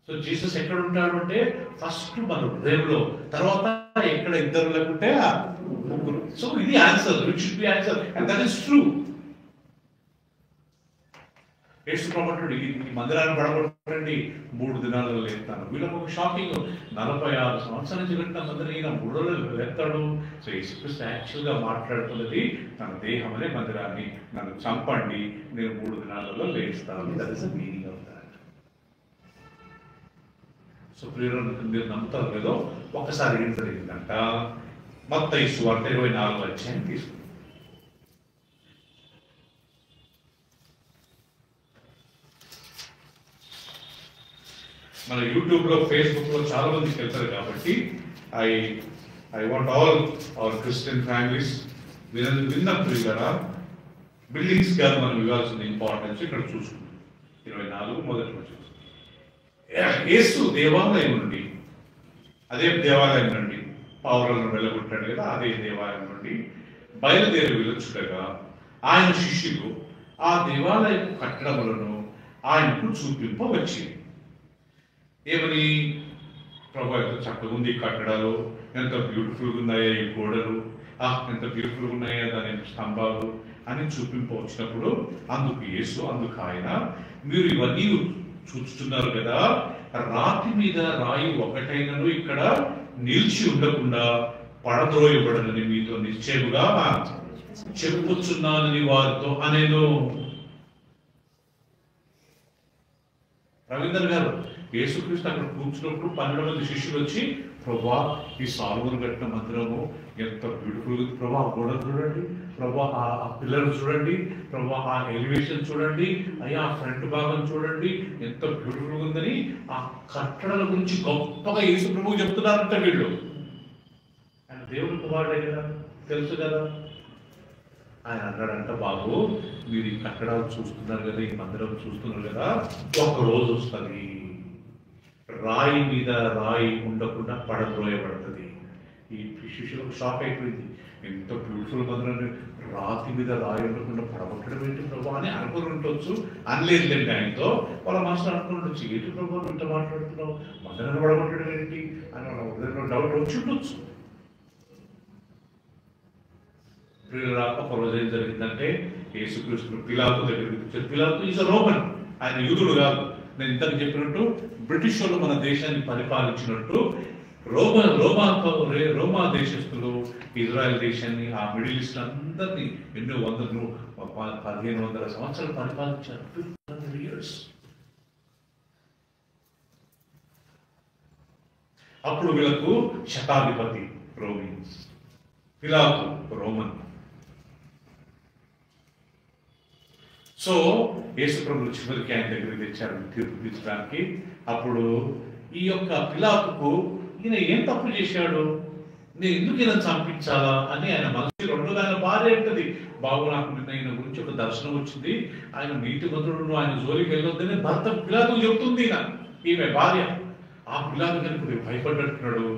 సో జీసస్ ఎక్కడ ఉంటాడు అంటే ఫస్ట్ మన హృదయంలో, తర్వాత ఎక్కడ ఇద్దరు లేకుంటే ముగ్గురు. సో ఇది answer, which should be answer, and that is true. Yesu ప్రభు అంటాడు, ఈ మందిరాన్ని పడగొట్టండి, 3 దినాలలో లేపుతాను. వీళ్ళకి ఒక షాకింగ్, 46 సంవత్సరాల నుంచి కట్టిన మందిరం ఈయన 3 రోజులు లేపుతాడు. సో యేసుక్రీస్తు యాక్చువల్గా మాట్లాడుతున్నది తన దేహం అనే మందిరాన్ని, నన్ను చంపండి, నేను 3 దినాలలో లేస్తాను. That is the meaning of that. So ప్రియులు, మీరు నమ్ముతారు లేదో, ఒకసారి ఏం జరిగిందంట, మత్తయి సువార్త 24వ అధ్యాయం తీసుకుంది. మన యూట్యూబ్లో, ఫేస్బుక్లో చాలా మందికి వెళ్తారు కాబట్టి I want all our Christian families విన్నప్పుడు కదా, బిల్డింగ్స్ కాదు మనం ఇవ్వాల్సిన ఇంపార్టెన్స్ ఇక్కడ చూసుకుంటాం. 24 మొదటి నుంచి యేసు దేవాలయం నుండి, అదే దేవాలయం నుండి పావురాలను వెళ్ళగొట్టాడు కదా, అదే దేవాలయం నుండి బయలుదేరి వెళ్ళొచ్చుటగా ఆయన శిష్యులు ఆ దేవాలయపు కట్టడములను ఆయనకు చూపింపవచ్చింది. ఏమని? ప్రభు ఎంత చక్కగా ఉంది కట్టడాలు, ఎంత బ్యూటిఫుల్గా ఉన్నాయా ఈ గోడలు, ఎంత బ్యూటిఫుల్గా ఉన్నాయా దాని స్తంభాలు అని చూపింపవచ్చినప్పుడు అందుకు ఆయన, మీరు ఇవన్నీ చూస్తున్నారు కదా, రాతి మీద రాయి ఒకటైనను ఇక్కడ నిలిచి ఉండకుండా పడద్రోయబడనని మీతో నిశ్చయముగా చెప్పుచున్నానని వారితో అనేను. రవీంద్ర గారు, యేసుక్రీస్తు అక్కడ కూర్చున్నప్పుడు 12 మంది శిష్యులు వచ్చి, ప్రభా ఈ సాల్వను కట్టిన మందిరము ఎంత బ్యూటిఫుల్, ప్రభా గోడ చూడండి, ప్రభా ఆ పిల్లర్ చూడండి, ప్రభా ఆ ఎలివేషన్ చూడండి, అయ్యా ఆ ఫ్రంట్ భాగం చూడండి, ఎంత బ్యూటిఫుల్గా ఉందని ఆ కట్టడాల గురించి గొప్పగా యేసు ప్రభువు చెప్తున్నారంట వీళ్ళు. ఆయన దేవుని కుమారుడే కదా, తెలుసు కదా. ఆయన అన్నాడంట, బాబు మీరు ఈ కట్టడాలు చూస్తున్నారు కదా, ఈ మందిరం చూస్తున్నారు కదా, ఒక రోజు వస్తుంది రాయి మీద రాయి ఉండకుండా పడద్రోయబడుతుంది. ఈ శిష్యులకు షాక్ అయిపోయింది, ఎంత బ్యూటిఫుల్ మందిరాన్ని రాతి మీద రాయి ఉండకుండా పడగొట్టడం ఏంటి ప్రభు అని అనుకుని ఉండొచ్చు. అనలేదులేండి ఆయనతో, వాళ్ళ మనసులో అనుకుని ఉండొచ్చు, ఏంటి ప్రభు ఇంత మాట్లాడుతున్నావు, మందిరాన్ని పడగొట్టడం ఏంటి అని వాళ్ళ హృదయంలో డౌట్ వచ్చి ఉండొచ్చు. ఒక రోజు ఏం జరిగిందంటే, యేసుక్రీస్తు పిలాతు దగ్గరికి వచ్చారు. పిలాతు ఈజ్ రోమన్, ఆయన యూదుడు కాదు. నేను ఇంతకు చెప్పినట్టు బ్రిటిష్ వాళ్ళు మన దేశాన్ని పరిపాలించినట్టు రోమా దేశస్తులు ఇజ్రాయెల్ దేశాన్ని, ఆ మిడిల్ ఈస్ట్ అందరినీ ఎన్నో 1500 సంవత్సరాలు పరిపాలించారు. 1500 years. అప్పుడు వీళ్ళకు శతాధిపతి రోమన్స్, పిలాతు రోమన్. సో యేసు ప్రభువు చివరికి ఆయన దగ్గరికి తెచ్చారు తీర్పు తీర్చడానికి. అప్పుడు ఈ యొక్క పిలాతుకు ఈయన ఏం తప్పు చేశాడు, నేను ఎందుకు ఈయన చంపించాలా అని ఆయన మనసు. రెండోది ఆయన భార్య అంటది, బాబు నాకు నిన్న ఈయన గురించి ఒక దర్శనం వచ్చింది, ఆయన నీతిమంతుడు, ఆయన జోలికి వెళ్ళొద్దని భర్త పిలాతుకు చెప్తుంది. ఈమె భార్య. ఆ పిలాతు కనుక భయపడ్డట్టున్నాడు,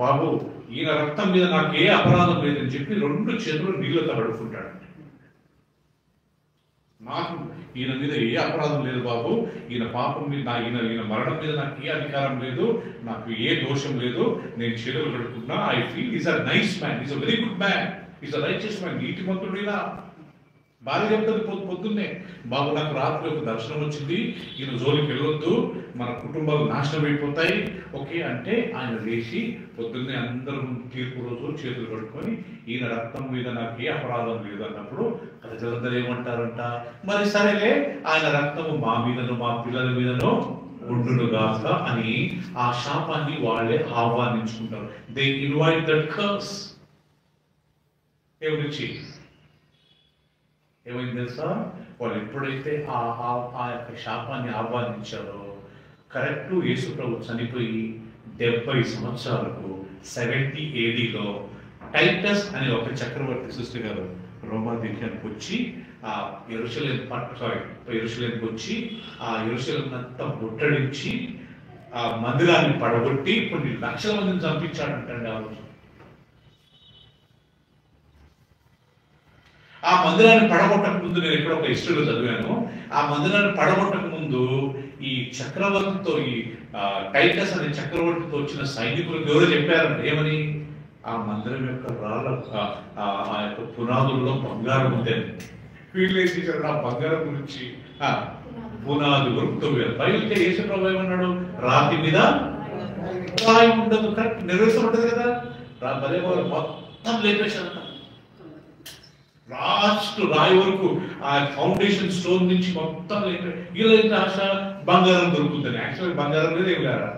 బాబు ఈయన రక్తం మీద నాకు ఏ అపరాధం లేదని చెప్పి 2 చేతులు నీళ్ళతో కడుక్కుంటాడు. నాకు ఈయన మీద ఏ అపరాధం లేదు బాబు, ఈయన పాపం మీద ఈయన మరణం మీద నాకు ఏ అధికారం లేదు, నాకు ఏ దోషం లేదు, నేను చేతులు కడుతున్నా. I feel is a nice man, is a very good man, is a righteous man. నీతిమంతుడు. ఇలా భార్య చెప్తుంది పొద్దున్నే, బాబు నాకు రాత్రి ఒక దర్శనం వచ్చింది, ఈయన జోలికి వెళ్ళొద్దు, మన కుటుంబాలు నాశనం అయిపోతాయి. ఓకే అంటే ఆయన లేచి పొద్దున్నే అందరూ తీర్పు రోజు చేతులు కడుక్కొని, ఈయన రక్తం మీద నాకు ఏ అపరాధం లేదు అన్నప్పుడు ప్రజలందరూ ఏమంటారంట, మరి సరేలే ఆయన రక్తము మా మీదనో మా పిల్లల మీదనో ఉండునుగాక అని ఆ శాపాన్ని వాళ్ళే ఆహ్వానించుకుంటారు. They invite that curse. ఏమిటి ఏమైంది తెలుసా, వాళ్ళు ఎప్పుడైతే ఆ యొక్క శాపాన్ని ఆహ్వానించారో, కరెక్ట్ యేసు ప్రభు చనిపోయి 70 సంవత్సరాలకు 70 ADలో టైటస్ అనే ఒక చక్రవర్తి సృష్టి గారు రోమా దేశానికి వచ్చి ఆ యెరూషలేముకి వచ్చి ఆ యెరూషలేమును అంతా ముట్టడించి ఆ మందిరాన్ని పడగొట్టి కొన్ని లక్షల మందిని చంపించాడంటండి. ఆ రోజు ఆ మందిరాన్ని పడగొట్టక ముందు, నేను ఎక్కడ ఒక హిస్టరీలో చదివాను, ఆ మందిరాన్ని పడగొట్టక ముందు ఈ చక్రవర్తితో, ఈ టైటస్ అనే చక్రవర్తితో వచ్చిన సైనికులకు ఎవరో చెప్పారంట, ఏమని, ఆ మందిరం యొక్క రాళ్ళ ఆ యొక్క పునాదుల్లో బంగారం ఉందని. వీళ్ళు ఏం చేశారు, ఆ బంగారం గురించి పునాది వరకు తవ్వారు. బైబిల్కి యేసు ప్రభు ఏమన్నాడు? రాతి మీద రాయి ఉండదు. కరెక్ట్ నెరవేర్చబడ్డది కదా. భలే మొత్తం లేపేశారు. లాస్ట్ రాయి వరకు ఆ ఫౌండేషన్ స్టోన్ నుంచి మొత్తం వీళ్ళైతే ఆశ బంగారం దొరుకుతుంది. యాక్చువల్గా బంగారం మీద ఏం లేదా?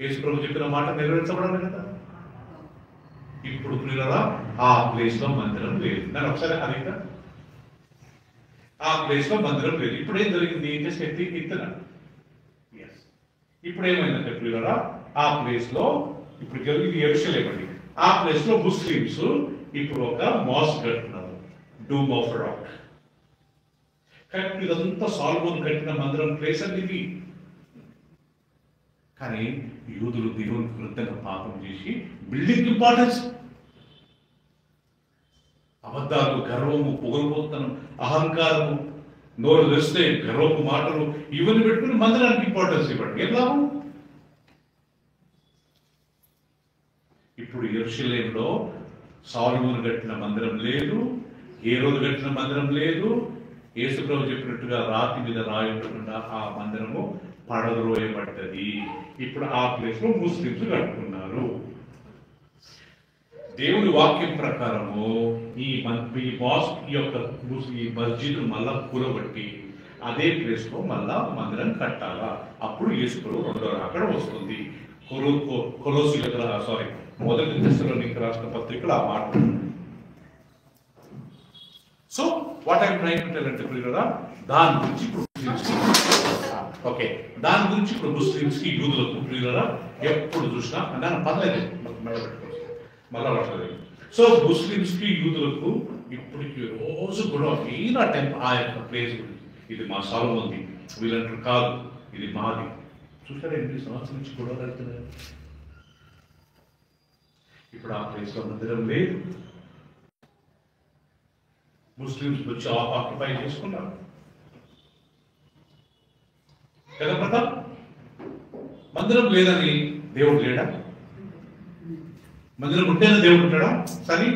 యేసు ప్రభు చెప్పిన మాట నెరవేర్చబడాలి కదా. ఇప్పుడు ప్రియులారా ఆ ప్లేస్ లో మందిరం లేదు. నన్ను ఒకసారి అడిగితే ఆ ప్లేస్ లో మందిరం లేదు. ఇప్పుడు ఏం జరిగింది? శక్తి ఇత్తన ఇప్పుడు ఏమైందంటే ప్రియులారా ఆ ప్లేస్ లో ఇప్పుడు ఇది యెరూషలేం అండి. ఆ ప్లేస్ లో ముస్లిమ్స్ ఇప్పుడు ఒక మాస్క్ కట్టున్నారు, డూమ్ ఆఫ్ రాక్. కరెక్ట్, ఇదంతా సాల్మోన్ కట్టిన మందిరం ప్లేస్ అండి ఇది. కానీ యూదులు దేవునికి విరుద్ధంగా పాపం చేసి బిల్డింగ్ ఇంపార్టెన్స్, అబద్ధాలు, గర్వము, పొగరుపోతనం, అహంకారము, నోరు తెరిస్తే గర్వపు మాటలు ఇవన్నీ పెట్టుకుని మందిరానికి ఇంపార్టెన్స్ ఇవ్వండి. ఏం లాభం? ఇప్పుడు యెరూషలేంలో సొలొమోను కట్టిన మందిరం లేదు, హేరోదు కట్టిన మందిరం లేదు. యేసు ప్రభు చెప్పినట్టుగా రాతి మీద రాయి ఉండకుండా ఆ మందిరము పడద్రోయబడ్డది. ఇప్పుడు ఆ ప్లేస్ లో ముస్లింస్ కట్టుకున్నారు. దేవుని వాక్యం ప్రకారము ఈ మాస్క్ యొక్క ఈ మస్జిద్ మళ్ళా కూలబట్టి అదే ప్లేస్ లో మళ్ళా మందిరం కట్టాలా. అప్పుడు యేసు ప్రభు రెండో రాకడ వస్తుంది. మొదటి దశలోనికి రాసిన పత్రికలు ఆ మాట. So what I'm trying to tell అంటే ప్రియులారా దాని గురించి ఇప్పుడు ఓకే దాని గురించి ఇప్పుడు ముస్లిమ్స్ కి యూదులకు ప్రియులారా ఎప్పుడు చూసినా దాని పర్లేదు మళ్ళా పట్టలేదు. సో ముస్లిమ్స్ కి యూదులకు ఇప్పటికి రోజు కూడా మెయిన్ ఆ యొక్క ప్లేస్ గురించి ఇది మా సొలొమోన్ది, వీళ్ళంటారు కాదు ఇది మాది. చూసారా 8 సంవత్సరాల నుంచి గొడవ జరుగుతున్నాయి. ఇప్పుడు ఆ ప్లేస్ లో మందిరం లేదు. ముస్లిమ్స్ వచ్చి ఆక్యుపై చేసుకున్నారు కదా. ప్రతాప్, మందిరం లేదని దేవుడు లేడా? మందిరం ఉంటేనే దేవుడు ఉంటాడా? సరే,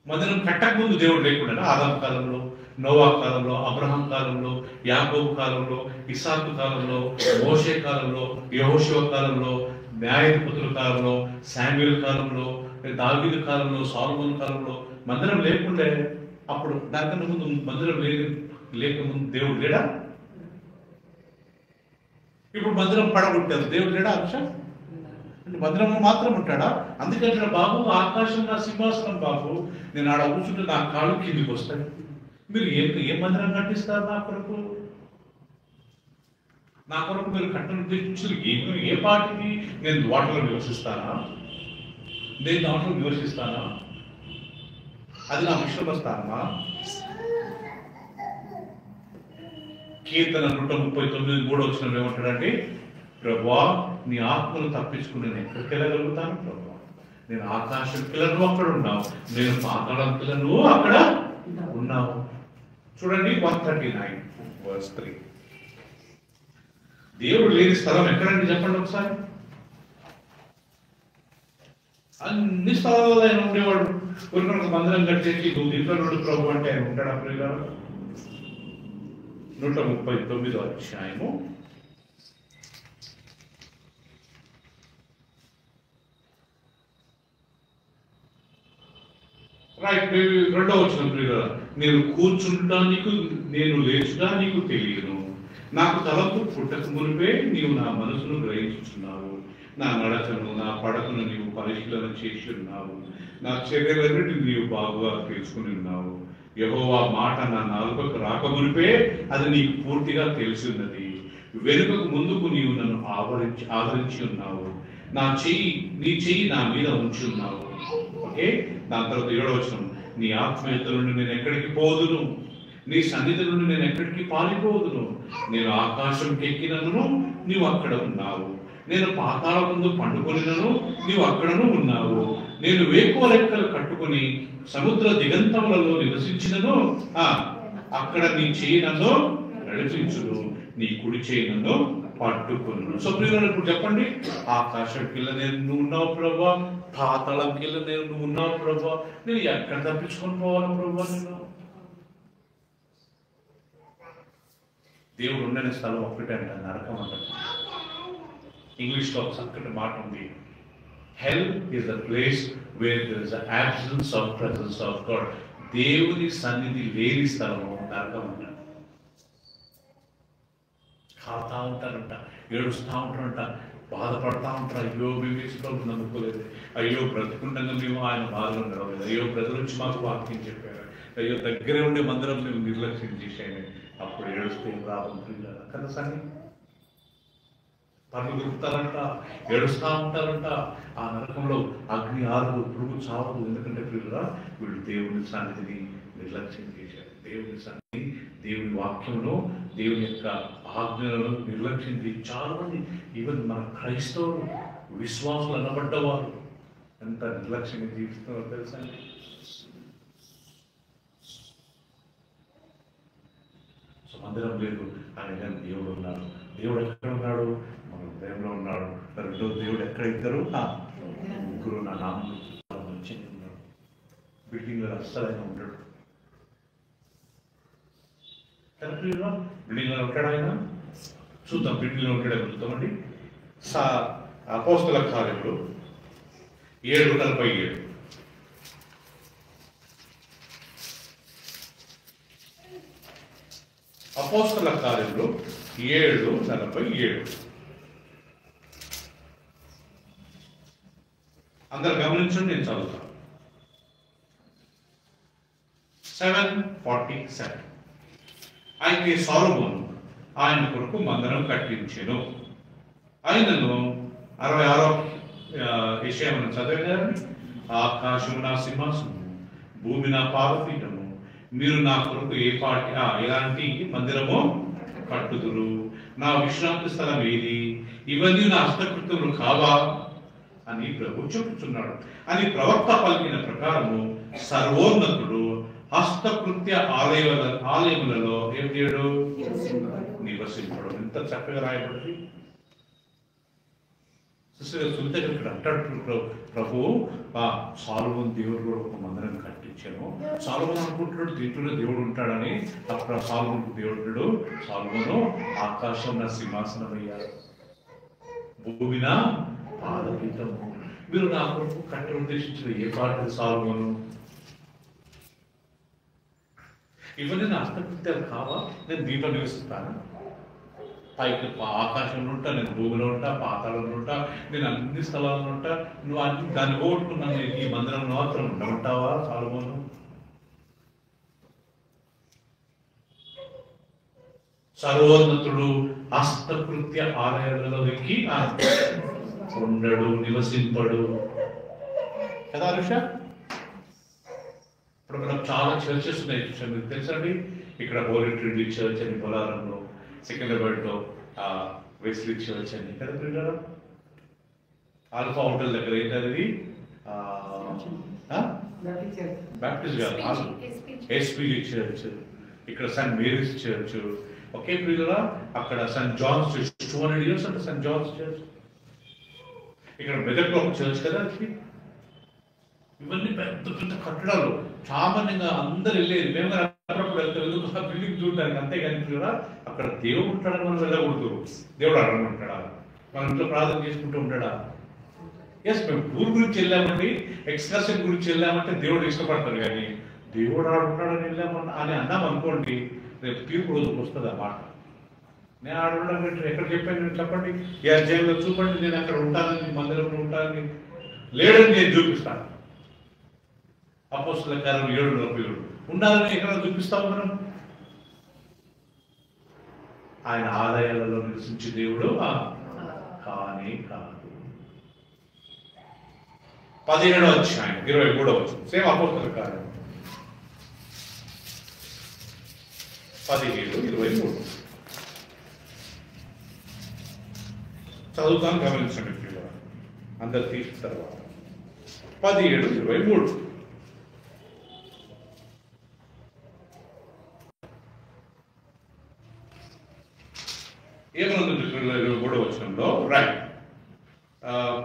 మందిరం కట్టక ముందు దేవుడు లేకుండా ఆదాం కాలంలో, నోవా కాలంలో, అబ్రహాం కాలంలో, యాకోబు కాలంలో, ఇస్సాకు కాలంలో, మోషే కాలంలో, యెహోషువ కాలంలో, న్యాయాధిపతుల కాలంలో, శామ్యూయల్ కాలంలో, దావీదు కాలంలో, సొలొమోను కాలంలో మందిరం లేకుండే. అప్పుడు దానికన్నా ముందు మందిరం లేకముందు దేవుడు లేడా? ఇప్పుడు మందిరం పడగొట్టారు, దేవుడు లేడా? అంశం అంటే మందిరం మాత్రం ఉంటాడా? అందుకంటే బాబు ఆకాశం నా సింహాసనం బాబు, నేను ఆడ కూర్చుంటే నా కాళ్ళు కిందికి వస్తాయి. మీరు ఏ మందిరం కట్టిస్తారు నా కొరకు? నా కొరకు మీరు కట్టను ఉద్దేశించి ఏ పార్టీకి? నేను వాటిలో నివసిస్తానా? నేను దాంట్లో నివసిస్తానా? అది నా విషయంలో స్థానమా? కీర్తన 139:3 ఏమంటాడంటే, ప్రభువా నీ ఆత్మను తప్పించుకుని నేను ఎక్కడికి వెళ్ళగలుగుతాను ప్రభువా? నేను ఆకాశం పిల్లను అక్కడ ఉన్నావు, నేను పాతాళం పిల్లను అక్కడ ఉన్నావు. చూడండి 139:3. దేవుడు లేని స్థలం ఎక్కడండి చెప్పండి ఒకసారి. అన్ని స్థలాల్లో ఆయన ఉండేవాడు. కొన్ని మందిరం కట్టేసి నువ్వు దీంట్లో నుండి ప్రభు అంటే ఆయన ఉంటాడు. అప్పుడు 139వ అధ్యాయము రైట్ 2వ వచనం, నేను కూర్చుంటానికి నేను లేచుగా నీకు తెలియను, నాకు తలపు పుట్టక మునిపే నీవు నా మనసును గ్రహించుచున్నావు, నా నడకను నా పడకను నీవు పరిశీలన చేసి ఉన్నావు, నా చర్యలన్నిటి నీవు బాగుగా తెలుసుకుని ఉన్నావు. యెహోవా మాట నా నాలుకకు రాకమునిపే అది నీకు పూర్తిగా తెలిసి ఉన్నది. వెనుకకు ముందుకు నీవు నన్ను ఆదరించి ఉన్నావు, నీ చెయ్యి నా మీద ఉంచి ఉన్నావు. ఓకే, దాని తర్వాత 7వ వచనం, నీ ఆత్మీయత నుండి నేను ఎక్కడికి పోదును, నీ సన్నిధి నుండి నేను ఎక్కడికి పారిపోదును. నేను ఆకాశంకి ఎక్కినను నీవు అక్కడ ఉన్నావు, నేను పాతాళ ముందు పండుకొనినను నీవు అక్కడను ఉన్నావు. నేను వేకువ రెక్కలు కట్టుకుని సముద్ర దిగంతములలో నివసించినను అక్కడ నీ చేయి నన్ను నడిపించును, నీ కుడి చేయి నన్ను పట్టుకును. సో ప్రియులారా ఇప్పుడు చెప్పండి, ఆకాశం కింద నువ్వు ఉన్నావు ప్రభా, పాతాళం కింద నువ్వు ఉన్నావు ప్రభా, నేను ఎక్కడ తప్పించుకొని పోవాలి ప్రభా? దేవుడు ఉండని స్థలం ఒక్కటే అంట, నరకం అంట. ఇంగ్లీష్లో ఒక చక్కటి మాట ఉంది, hell is the place where there is the absence of presence of God. దేవుని సన్నిధి లేని స్థలము నరకం అంట. కాతా ఉంటారంట, ఏడుస్తూ ఉంటారంట, బాధపడతా ఉంటారు. అయ్యో మేము యేసుప్రభువుని నమ్ముకోలేదు, అయ్యో బ్రతుకుండగా మేము ఆయన మార్గం నడవలేదు, అయ్యో ప్రజలు వచ్చి మాకు వాక్యం చెప్పారు, అయ్యో దగ్గరే ఉండే మందిరం మేము నిర్లక్ష్యం చేశాను. అప్పుడు ఏడుస్తే లాభం కదా సన్ని, పనులు దొరుకుతారంట, ఏడుస్తూ ఉంటారంట. ఆ నరకంలో అగ్ని ఆరదు, పురుగు చావదు. ఎందుకంటే ప్రియులుగా వీళ్ళు దేవుని సన్నిధిని నిర్లక్ష్యం చేశారు. దేవుని సన్నిధి, దేవుని వాక్యంలో, దేవుని యొక్క ఆజ్ఞలను నిర్లక్ష్యం చేసి చాలా మంది, ఈవెన్ మన క్రైస్తవులు, విశ్వాసులు అనబడ్డవారు ఎంత నిర్లక్ష్యంగా జీవిస్తున్నారో తెలుసా? సో మందిరం లేదు, ఆయన దేవుడు ఉన్నాడు. దేవుడు ఎక్కడ ఉన్నాడు? మన హృదయంలో ఉన్నాడు. రెండో దేవుడు ఎక్కడ ఇద్దరు? ముగ్గురు నా నామం మంచిగా ఉన్నాడు. బిల్డింగ్లో అస్సలైనా ఉంటాడు. బిల్డింగ్లో ఉంటాడు ఆయన. చూద్దాం, బిల్డింగ్లో ఉంటాడే చూద్దామండి. అపోస్తల కార్యములు 7:47. అపోస్తల కార్యములు 7:47. అందరు గమనించండి, నేను చదువుతాను. 7:47. అయితే సొలొమోను ఆయన కొరకు మందిరం కట్టించెను. ఆయనను 66వ యెషయాను చదివారు. ఆకాశము నా సింహాసనము, భూమి నా పాదపీఠము, మీరు నా కొరకు ఎలాంటి మందిరము కట్టుదురు? నా విశ్రాంతి స్థలం ఏది? ఇవన్నీ నా హస్తకృత్యములు కావా అని ప్రభు చెప్పుచున్నాడు అని ప్రవక్త పలికిన ప్రకారము సర్వోన్నతుడు హస్తకృత్య ఆలయములలో ఏం చేయడు? నివసింపడు. ఎంత చక్కగా రాయబడింది. సునీత ఇక్కడ అంటాడు ప్రభు, సొలొమోను దేవుడు కూడా ఒక మందిరం కట్టించాను. సొలొమోను అనుకుంటున్నాడు దీంట్లో దేవుడు ఉంటాడని. అప్పుడు సొలొమోనుకు దేవుడు, సొలొమోను ఆకాశం నా సింహాసనం అయ్యారు, భూమిన పాదపీఠము. మీరు నా కొరకు కట్ట ఉద్దేశించిన ఏ పాట సొలొమోను? ఇవన్నీ నా హస్తకృత్యాలు కావా? నేను దీంట్లో నివసిస్తాను. పైకి ఆకాశంలో ఉంటా, నేను భూమిలో ఉంటా, పాతాళంలో ఉంటా, నేను అన్ని స్థలాల్లో ఉంటా. నువ్వు అన్ని దాన్ని ఓటుకున్నాను, ఈ మందిరంలో మాత్రం ఉంటావా సొలొమోను? సర్వోన్నతుడు హస్తకృత్య ఆలయాలలో ఎక్కి ఉండడు, నివసింపడు కదా అనుష? ఇప్పుడు మనకు చాలా చర్చెస్ ఉన్నాయి, మీకు తెలుసండి. ఇక్కడ హోలీ ట్రినిటీ చర్చ్ అని పొలారంలో, సికింద్రాబాద్లో వెస్లీ చర్చ్ అని కదా పిల్లలు. ఆల్ఫా హోటల్ దగ్గర ఏంటది? బ్యాప్టిస్ట్ కాదు, ఎస్పీజీ చర్చ్. ఇక్కడ సెయింట్ మేరీస్ చర్చ్. ఒకే పిల్లల అక్కడ సెయింట్ జాన్స్ చర్చ్, 200 years అంటే సెయింట్ జాన్స్ చర్చ్. ఇక్కడ మెదక్లో ఒక చర్చ్ కదా. ఇవన్నీ పెద్ద పెద్ద కట్టడాలు, సామాన్యంగా అందరు వెళ్ళేది. మేము అప్పుడప్పుడు వెళ్తాం బిల్డింగ్ చూడడానికి, అంతేగాని కూడా అక్కడ దేవుడు ఉంటాడని మనం వెళ్ళకూడదు. దేవుడు అడగని ఉంటాడా? మన ఇంట్లో ప్రార్థన చేసుకుంటూ ఉంటాడా? ఎస్, మేము టూర్ గురించి వెళ్ళామండి, ఎక్స్కర్షన్ గురించి వెళ్ళామంటే దేవుడు ఇష్టపడతాడు. కానీ దేవుడు ఆడున్నాడని వెళ్ళామన్నా అని అన్నాం అనుకోండి, రేపు తీర్పు రోజుకి వస్తుంది ఆ మాట. నేను ఆడున్నాను ఎక్కడ చెప్పాను? నేను చెప్పండి, ఈ అధ్యాయంలో చూపండి, నేను అక్కడ ఉంటానని, మందిరంలో ఉంటానని. లేడని నేను చూపిస్తాను. అపోస్తల కార్యం 7:47 ఉండాలని ఎక్కడ చూపిస్తాం మనం? ఆయన ఆలయాలలో నివసించే దేవుడు కానీ కాదు. 17వ అధ్యాయం 23వ వచనం, సేమ్ అపోస్తల కార్యం 17:23 చదువుతాను, గమనించండి పిల్లలు అందరు తీసిన తర్వాత. 17:23 ఏమనుంది? 23వ వచనంలో రైట్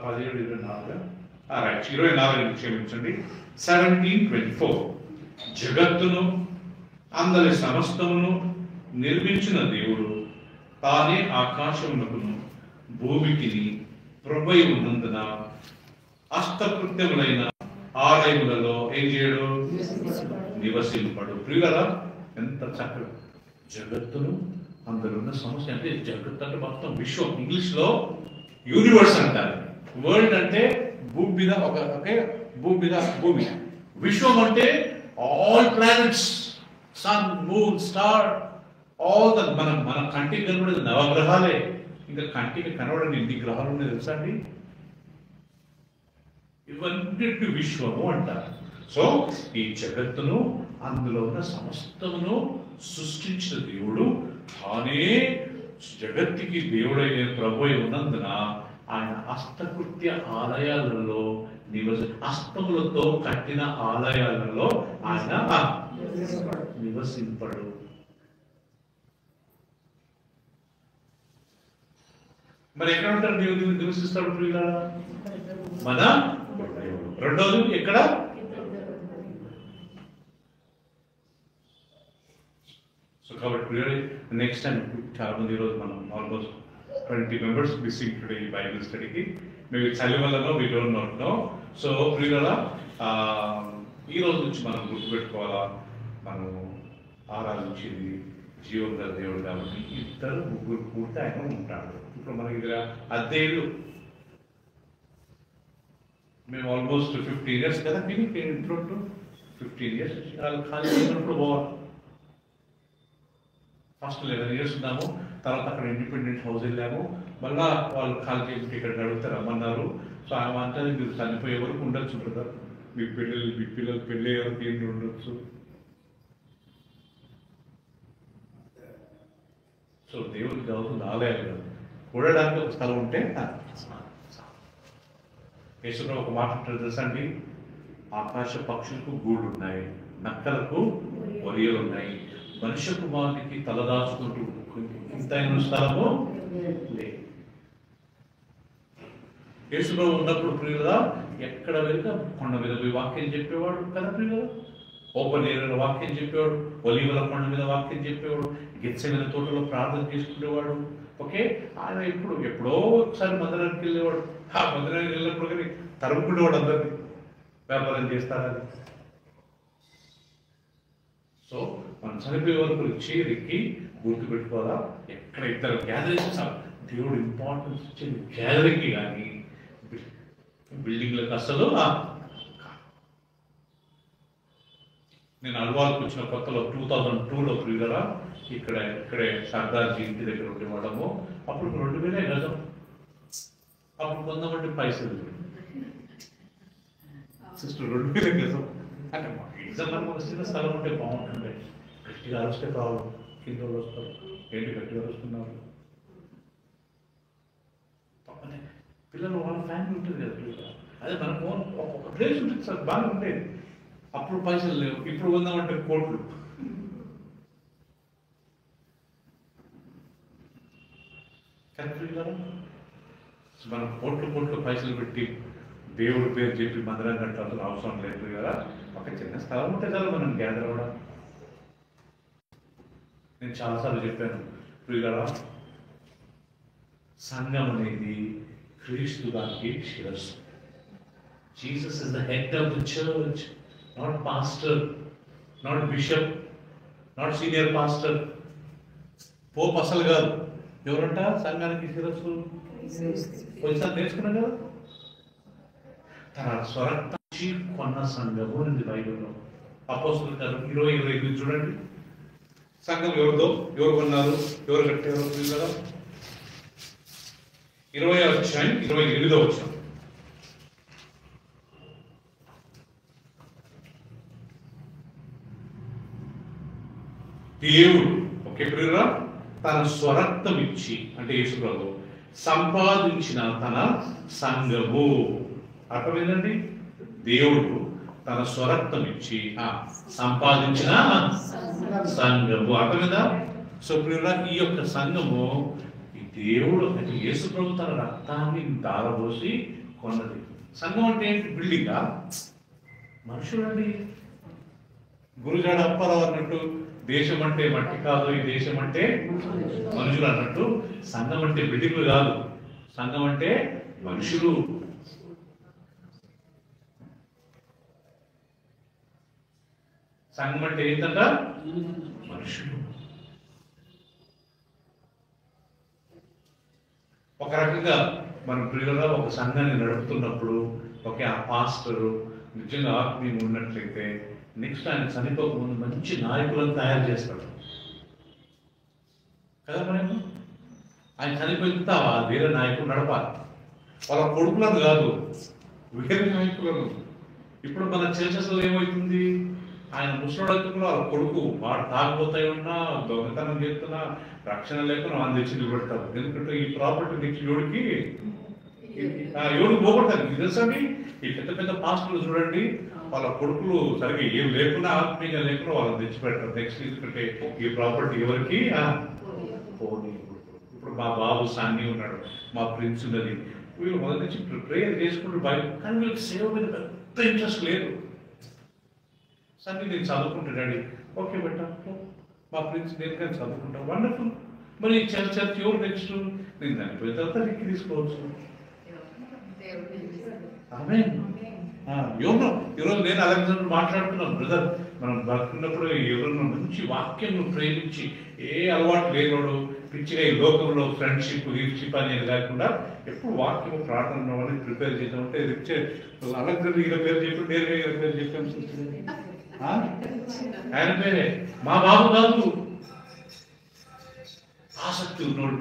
17:24 రైట్ 24 క్షమించండి. 17:24 జగత్తును అందరి సమస్తమును నిర్మించిన దేవుడు తానే ఆకాశమునకును భూమికి ప్రభువై ఉన్నందున అష్టకృత్యములైన ఆలయములలో ఏం చేయడు? నివసింపడు. ప్రియులారా, ఎంత చక్కగా జగత్తును అందులో ఉన్న సమస్య అంటే జగత్ అంటే మొత్తం విశ్వం. ఇంగ్లీష్ లో యూనివర్స్ అంటారు. వరల్డ్ అంటే భూమి మీద ఒకే భూమి మీద భూమి. విశ్వం అంటే all planets, sun, moon, star, all the మన కంటికి కనబడేది నవగ్రహాలే. ఇంకా కంటికి కనబడని ఎన్ని గ్రహాలు ఉన్నాయి తెలుసా అండి? ఇవన్నిటి విశ్వము అంటారు. సో ఈ జగత్తును అందులో ఉన్న సమస్తమును సృష్టించిన దేవుడు తానే జగత్తుకి దేవుడైన ప్రభువై ఉన్నందున ఆయన అష్టకృత్య ఆలయాలలో అష్టములతో కట్టిన ఆలయాలలో ఆయన నివసింపడు. మరి ఎక్కడ ఉంటారు దేవుడు నివసిస్తాడు? ప్రియులారా, మన రెండోది ఎక్కడ? సో కాబట్టి నెక్స్ట్ టైం చాలా మంది ఈరోజు మనం ఆల్మోస్ట్ 20 members మిస్సింగ్ టుడే ఈ బైబిల్ స్టడీకి. మేబీ చలి వల్లనో we don't not know. So ప్రియులారా, ఈ రోజు నుంచి మనం గుర్తుపెట్టుకోవాలా, మనం ఆరాధించేది జీవం గల దేవుడు కాబట్టి ఇద్దరు ముగ్గురు పూర్తి ఆయన ఉంటాడు. ఇప్పుడు మనకి దగ్గర అద్దెలు మేము ఆల్మోస్ట్ 15 years కదా దీనికి ఇంట్లో 15 years వాళ్ళు ఖాళీ అయినప్పుడు పోవాలి. ఫస్ట్ 11 years ఉన్నాము, తర్వాత అక్కడ ఇండిపెండెంట్ హౌస్ వెళ్ళాము, మళ్ళా వాళ్ళు ఖాళీ చేసి ఇక్కడ అడిగితే రమ్మన్నారు. సో ఆమె అంటే మీరు చనిపోయే వరకు ఉండొచ్చు బ్రదర్, మీ పిల్లలు పెళ్ళి వరకు ఏంటి ఉండొచ్చు. సో దేవుడికి కావాల్సిన ఆలయాలు కూడడానికి ఒక స్థలం ఉంటే యేసుప్రభు ఒక మాట అంటారు తెలుసా అండి? ఆకాశ పక్షులకు గూడు ఉన్నాయి, నక్కలకు ఒరియలు ఉన్నాయి, మనుష్య కుమారునికి తలదాచుకుంటూ ఇంతైన స్థలము లేదు. యేసుప్రభు ఉన్నప్పుడు ప్రియులుగా ఎక్కడ వెళ్తే కొండ మీద పోయి వాక్యం చెప్పేవాడు కదా ప్రియులుగా. ఓపెన్ ఏరియాలో వాక్యం చెప్పేవాడు, ఒలీవల కొండ మీద వాక్యం చెప్పేవాడు, గెత్సేమనే తోటలో ప్రార్థన చేసుకునేవాడు. ఓకే, ఆయన ఎప్పుడో ఒకసారి మందిరానికి వెళ్ళేవాడు. ఆ మందిరానికి వెళ్ళినప్పుడు కానీ తరుముకునేవాడు అందరినీ, వ్యాపారం చేస్తారని. సో మనం చనిపోయే వరకు చేరికి గుర్తు పెట్టుకోవాలా, ఎక్కడ ఇద్దరు గ్యాదరింగ్స్ దేవుడు ఇంపార్టెన్స్ ఇచ్చింది గ్యాదరింగ్కి, కానీ బిల్డింగ్లకు అసలు. నేను అల్వాల్కి వచ్చిన కొత్తలో 2002లో ప్రియులరా ఇక్కడే సర్దార్జీ ఇంటి దగ్గర ఉండేవాళ్ళము. అప్పుడు 2000 గజం, అప్పుడు కొంతమంది పైసలు సిస్టర్ 2000 గజం అంటే ఎగ్జాంపుల్ చిన్న స్థలం ఉంటే బాగుంటుండే. గట్టిగా అరిస్తే ప్రాబ్లం, కింద వస్తారు ఏంటి గట్టిగా అరుస్తున్నారు. పిల్లలు వాళ్ళ ఫ్యామిలీ ఉంటుంది కదా పిల్లలు, అదే మనకు ఒక ప్లేస్ ఉంటుంది సార్, బాగా ఉండేది. అప్పుడు పైసలు లేవు, ఇప్పుడు ఉందామంటే కోట్లు. మనం కోట్లు పైసలు పెట్టి దేవుడి పేరు చెప్పి మందిరం కట్టాల్సిన అవసరం లేదు కదా. ఒక చిన్న స్థలం ఉంటే కదా మనం గ్యాదర్ అవ్వడం. నేను చాలాసార్లు చెప్పాను ప్రియులారా, సంఘం అనేది క్రీస్తు గారికి శిరస్సు. Jesus is the head of the church, not pastor, not bishop, not senior pastor, Pope అసలు కాదు. ఎవరంట సంఘానికి శిరస్సు? కొన్నిసార్లు నేర్చుకున్నాం కదా. తన స్వరక్తాచి కొన్న సంఘము ఉంది బైబిల్లో. అపోస్తలుల కార్యం 20:28 చూడండి. సంఘం ఎవరిదో, ఎవరు కొన్నారు, ఎవరు కట్టారు కదా. 20వ అధ్యాయం 28వ వచనం. దేవుడు ఒకే ప్రియురా తన స్వరక్తం ఇచ్చి, అంటే యేసుప్రభు సంపాదించిన తన సంఘము. అర్థమైందండి? దేవుడు తన స్వరక్తం ఇచ్చి సంపాదించిన సంఘము. అర్థమైందా? సో ప్రియురా, ఈ యొక్క సంఘము ఈ దేవుడు అంటే యేసుప్రభు తన రక్తాన్ని దారబోసి కొన్నది. సంఘం అంటే ఏంటి? బిల్డింగా? మనుషులండి. గురుజాడ అప్పారావు అన్నట్టు దేశం అంటే మట్టి కాదు, ఈ దేశం అంటే మనుషులు అన్నట్టు సంఘం అంటే బిల్డింగ్లు కాదు, సంఘం అంటే మనుషులు. సంఘం అంటే ఏంటంట? మనుషులు. ఒక రకంగా మనం ప్రియులుగా ఒక సంఘాన్ని నడుపుతున్నప్పుడు ఒకే ఆ పాస్టరు నిజంగా ఆత్మీయం ఉన్నట్లయితే నెక్స్ట్ ఆయన చనిపోక ముందు మంచి నాయకులను తయారు చేస్తాడు కదా. మనము ఆయన చనిపోయిన వేరే నాయకులు నడపాలి, వాళ్ళ కొడుకులను కాదు, వేరే నాయకులను. ఇప్పుడు మన చర్చస్లో ఏమవుతుంది, ఆయన ముసలోడుతున్నా వాళ్ళ కొడుకు వాడు తాగిపోతాయి ఉన్నా, దొంగతనం చేస్తున్నా, రక్షణ లేకుండా వాళ్ళు తెచ్చి నిలబెడతారు. ఎందుకంటే ఈ ప్రాపర్టీ నెక్స్ట్ ఎవడికి పోగొడతారు. ఇది తెలుసండి, ఈ పెద్ద పెద్ద పాస్టర్లు చూడండి, వాళ్ళ కొడుకులు సరిగ్గా ఏం లేకుండా, ఆత్మీయంగా లేకుండా వాళ్ళని తెచ్చిపెడతారు నెక్స్ట్. ఎందుకంటే ఈ ప్రాపర్టీ ఎవరికి పోనీ. ఇప్పుడు మా బాబు సాన్ని ఉన్నాడు, మా ప్రిన్స్ ఉన్నది, వీళ్ళు మొదటి నుంచి ప్రేయర్ చేసుకుంటూ బయట, కానీ వీళ్ళకి సేవ మీద పెద్ద ఇంట్రెస్ట్ లేదు. సన్ని నేను చదువుకుంటాడు, ఓకే బెట్టా మా ప్రిన్స్ నేను కానీ చదువుకుంటాను, వండర్ఫుల్. మరి చర్చ్ ఎవరు నెక్స్ట్? నేను చనిపోయిన తర్వాత ఎక్కి తీసుకోవచ్చు. ఆమె ఎవరు ఈరోజు నేను అలెగ్జాండర్ మాట్లాడుతున్నాను, బ్రదర్ మనం బతుకున్నప్పుడు ఎవరన్నా మంచి వాక్యం ప్రేమించి ఏ అలవాటు లేనోడు పిచ్చిగా ఈ లోకంలో ఫ్రెండ్షిప్ లీడ్షిప్ అనేది లేకుండా ఎప్పుడు వాక్యం ప్రార్థన వాళ్ళని ప్రిపేర్ చేద్దామంటే అలెగ్జాండర్ ఈయన పేరు చెప్పి నేరుగా ఈయన పేరు చెప్పాను. ఆయన పేరే మా బాబు కాదు, ఆసక్తి ఉన్నోడు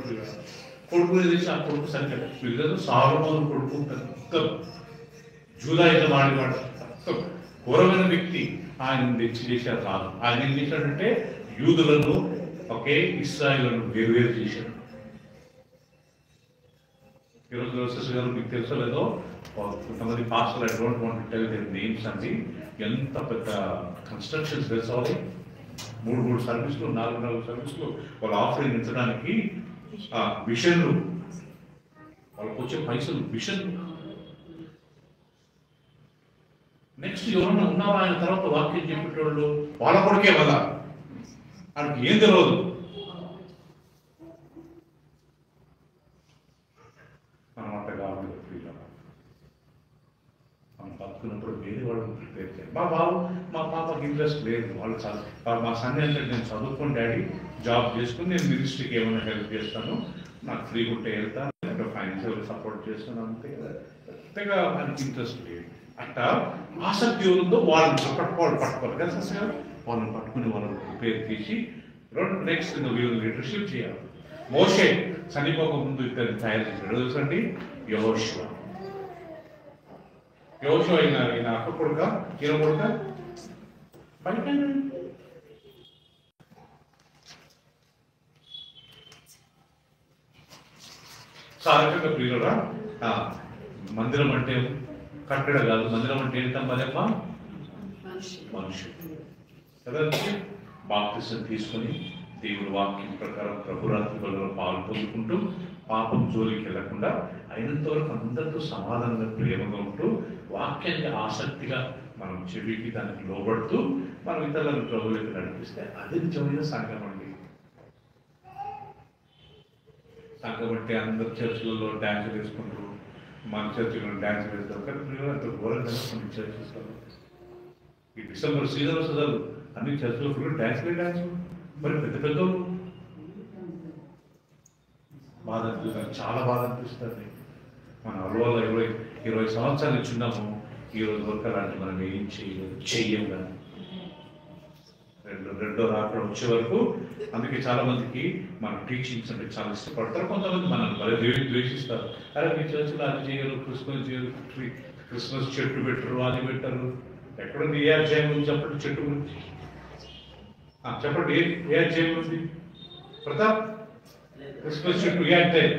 కొడుకు తెలిసి ఆ కొడుకు సరిగ్గా సాగమోను కొడుకు పెద్ద జూలైలో వాడివాడు, పెద్ద ఘోరమైన వ్యక్తి. ఆయన తెచ్చి చేశారు రాదు. ఆయన ఏం చేశాడంటే యూదులను ఒకే ఇశ్రాయేలులను వేరువేరు చేశాడు. ఈరోజు రోసెస్ గారు మీకు తెలుసో లేదో, కొంతమంది పాస్టర్లు I don't want to tell their names అండి, ఎంత పెద్ద కన్స్ట్రక్షన్స్ తెలుసుకోవాలి, 3 సర్వీసులు 4 సర్వీసులు వాళ్ళ ఆఫరింగ్ ఇచ్చడానికి మిషన్లు, వాళ్ళకి వచ్చే పైసలు మిషన్. నెక్స్ట్ ఎవరన్నా ఉన్నారా ఆయన తర్వాత వాక్యం చెప్పేటోళ్ళు? వాళ్ళ కొడుకే కదా, ఆయనకి ఏం తెలియదు. మనం అంట కావాలి, మనం బతుకున్నప్పుడు వేరే వాళ్ళని ప్రిపేర్ చేయాలి. మా బాబు మా పాపకి ఇంట్రెస్ట్ లేదు, వాళ్ళు చదువు మా సన్ అంటే నేను చదువుకుని డాడీ జాబ్ చేసుకుని నేను మినిస్ట్రీకి ఏమైనా హెల్ప్ చేస్తాను, నాకు ఫ్రీ ఉంటే వెళ్తాను, లేకపోతే ఫైనాన్షియల్ సపోర్ట్ చేస్తాను, అంతే కదా. పెద్దగా మనకి ఇంట్రెస్ట్ లేదు. అట్లా ఆసక్తి ఉందో వాళ్ళని పట్టుకోవాలి కదా సార్, వాళ్ళని పట్టుకుని వాళ్ళని ప్రిపేర్ చేసి నెక్స్ట్ వీళ్ళు లీడర్షిప్ చేయాలి. మోషే చనిపోక ముందు ఇద్దరిని తయారు చేశాడు తెలుసండి, యెహోషువ ఈయన అక్క కొడుక, ఈయన కొడుక బయట. సారకంగా ప్రియులరా, మందిరం అంటే కట్టడ కాదు, మందిరం అంటే ఏంటమ్మా? మనుషులు కదా. బాప్తిసం తీసుకొని దేవుడి వాక్యం ప్రకారం ప్రభురాత్రులలో పాలు పొందుకుంటూ పాపం జోలికి వెళ్లకుండా అయినంత వరకు అందరితో సమాధానంగా ప్రేమగా ఉంటూ వాక్యాన్ని ఆసక్తిగా మనం చెవికి దానికి లోబడుతూ మనం ఇతరులను ప్రభువులకు నడిపిస్తే అది నిజమైన సంఘం అండి. సంఘం అంటే అందరు చర్చిలలో డ్యాన్స్ వేసుకుంటారు, మన చర్చిలో డ్యాన్స్ వేస్తారు, కానీ అంత ఘోరంగా కొన్ని చర్చిస్తారు. ఈ డిసెంబర్ సీజన్ వస్తుంది, అన్ని చర్చిలో ఫుల్ డ్యాన్స్. మరి పెద్ద పెద్దలు బాధ అనిపిస్తుంది, చాలా బాధ అనిపిస్తుంది. మన అలవాళ్ళ 20 సంవత్సరాలు ఇచ్చున్నాము, ఈ రోజు వరకు అలాంటి మనం ఏం చెయ్యం కానీ రెండో రాత్రి వచ్చే వరకు. అందుకే చాలా మందికి మన టీచింగ్స్ అంటే చాలా ఇష్టపడతారు, కొంతమంది మనల్ని మరి ద్వేషిస్తారు. అరే మీ చర్చిలో అది చేయరు, క్రిస్మస్ చేయరు, క్రిస్మస్ చెట్టు పెట్టరు, అది పెట్టరు. ఎక్కడుంది ఏ అధ్యాయం గురించి చెప్పండి, చెట్టు గురించి చెప్పండి, ఏ అధ్యాయం ఉంది ప్రతాప్? క్రిస్మస్ చెట్టు ఏ అధ్యాయం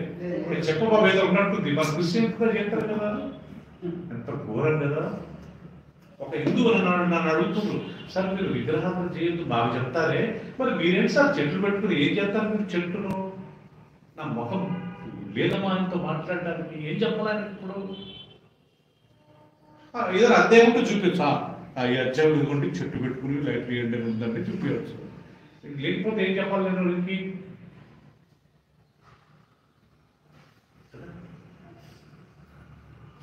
చెప్పబాబు ఏదో ఉన్నట్టుంది. మన క్రిస్టియన్స్ కూడా చేస్తారు కదా, ఎంత ఘోరం కదా. ఒక హిందువు నన్ను అడుగుతున్నారు, సార్ మీరు విగ్రహాలు చేయొద్దు బాగా చెప్తారే, మరి మీరేంటి సార్ చెట్లు పెట్టుకుని ఏం చేస్తారు మీరు చెట్టును? నా ముఖం లేదమ్మా ఆయనతో మాట్లాడడానికి, ఏం చెప్పాలని ఇప్పుడు? ఏదైనా అధ్యాయం ఉంటే చూపించా, ఈ అధ్యాయం ఇదిగోండి చెట్టు పెట్టుకుని లైట్ వేయండి ఉందంటే చూపించవచ్చు. లేకపోతే ఏం చెప్పాలి నేను వాళ్ళకి?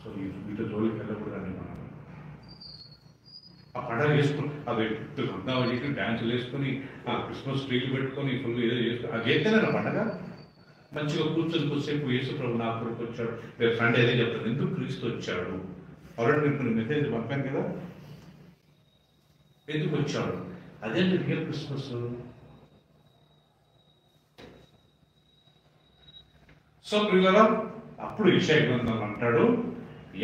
సో వీటి జోలికి వెళ్ళకూడదండి మనం. ఆ పండగ వేసుకుని అది వృందావనం చేసి డ్యాన్సులు వేసుకొని ఆ క్రిస్మస్ ట్రీలు పెట్టుకొని ఫుల్ ఏదో చేసుకుని అది చేస్తేనే నా పండగ. మంచిగా కూర్చొని కొద్దిసేపు యేసు ప్రభు నా కొరకు వచ్చాడు. రేపు సండే అదే చెప్తాను, ఎందుకు క్రీస్తు వచ్చాడు. ఆల్రెడీ నేను కొన్ని మెసేజ్ పంపాను కదా, ఎందుకు వచ్చాడు. అదే రియల్ క్రిస్మస్. సో ప్రియులారా, అప్పుడు యెషయా గ్రంథం అంటాడు,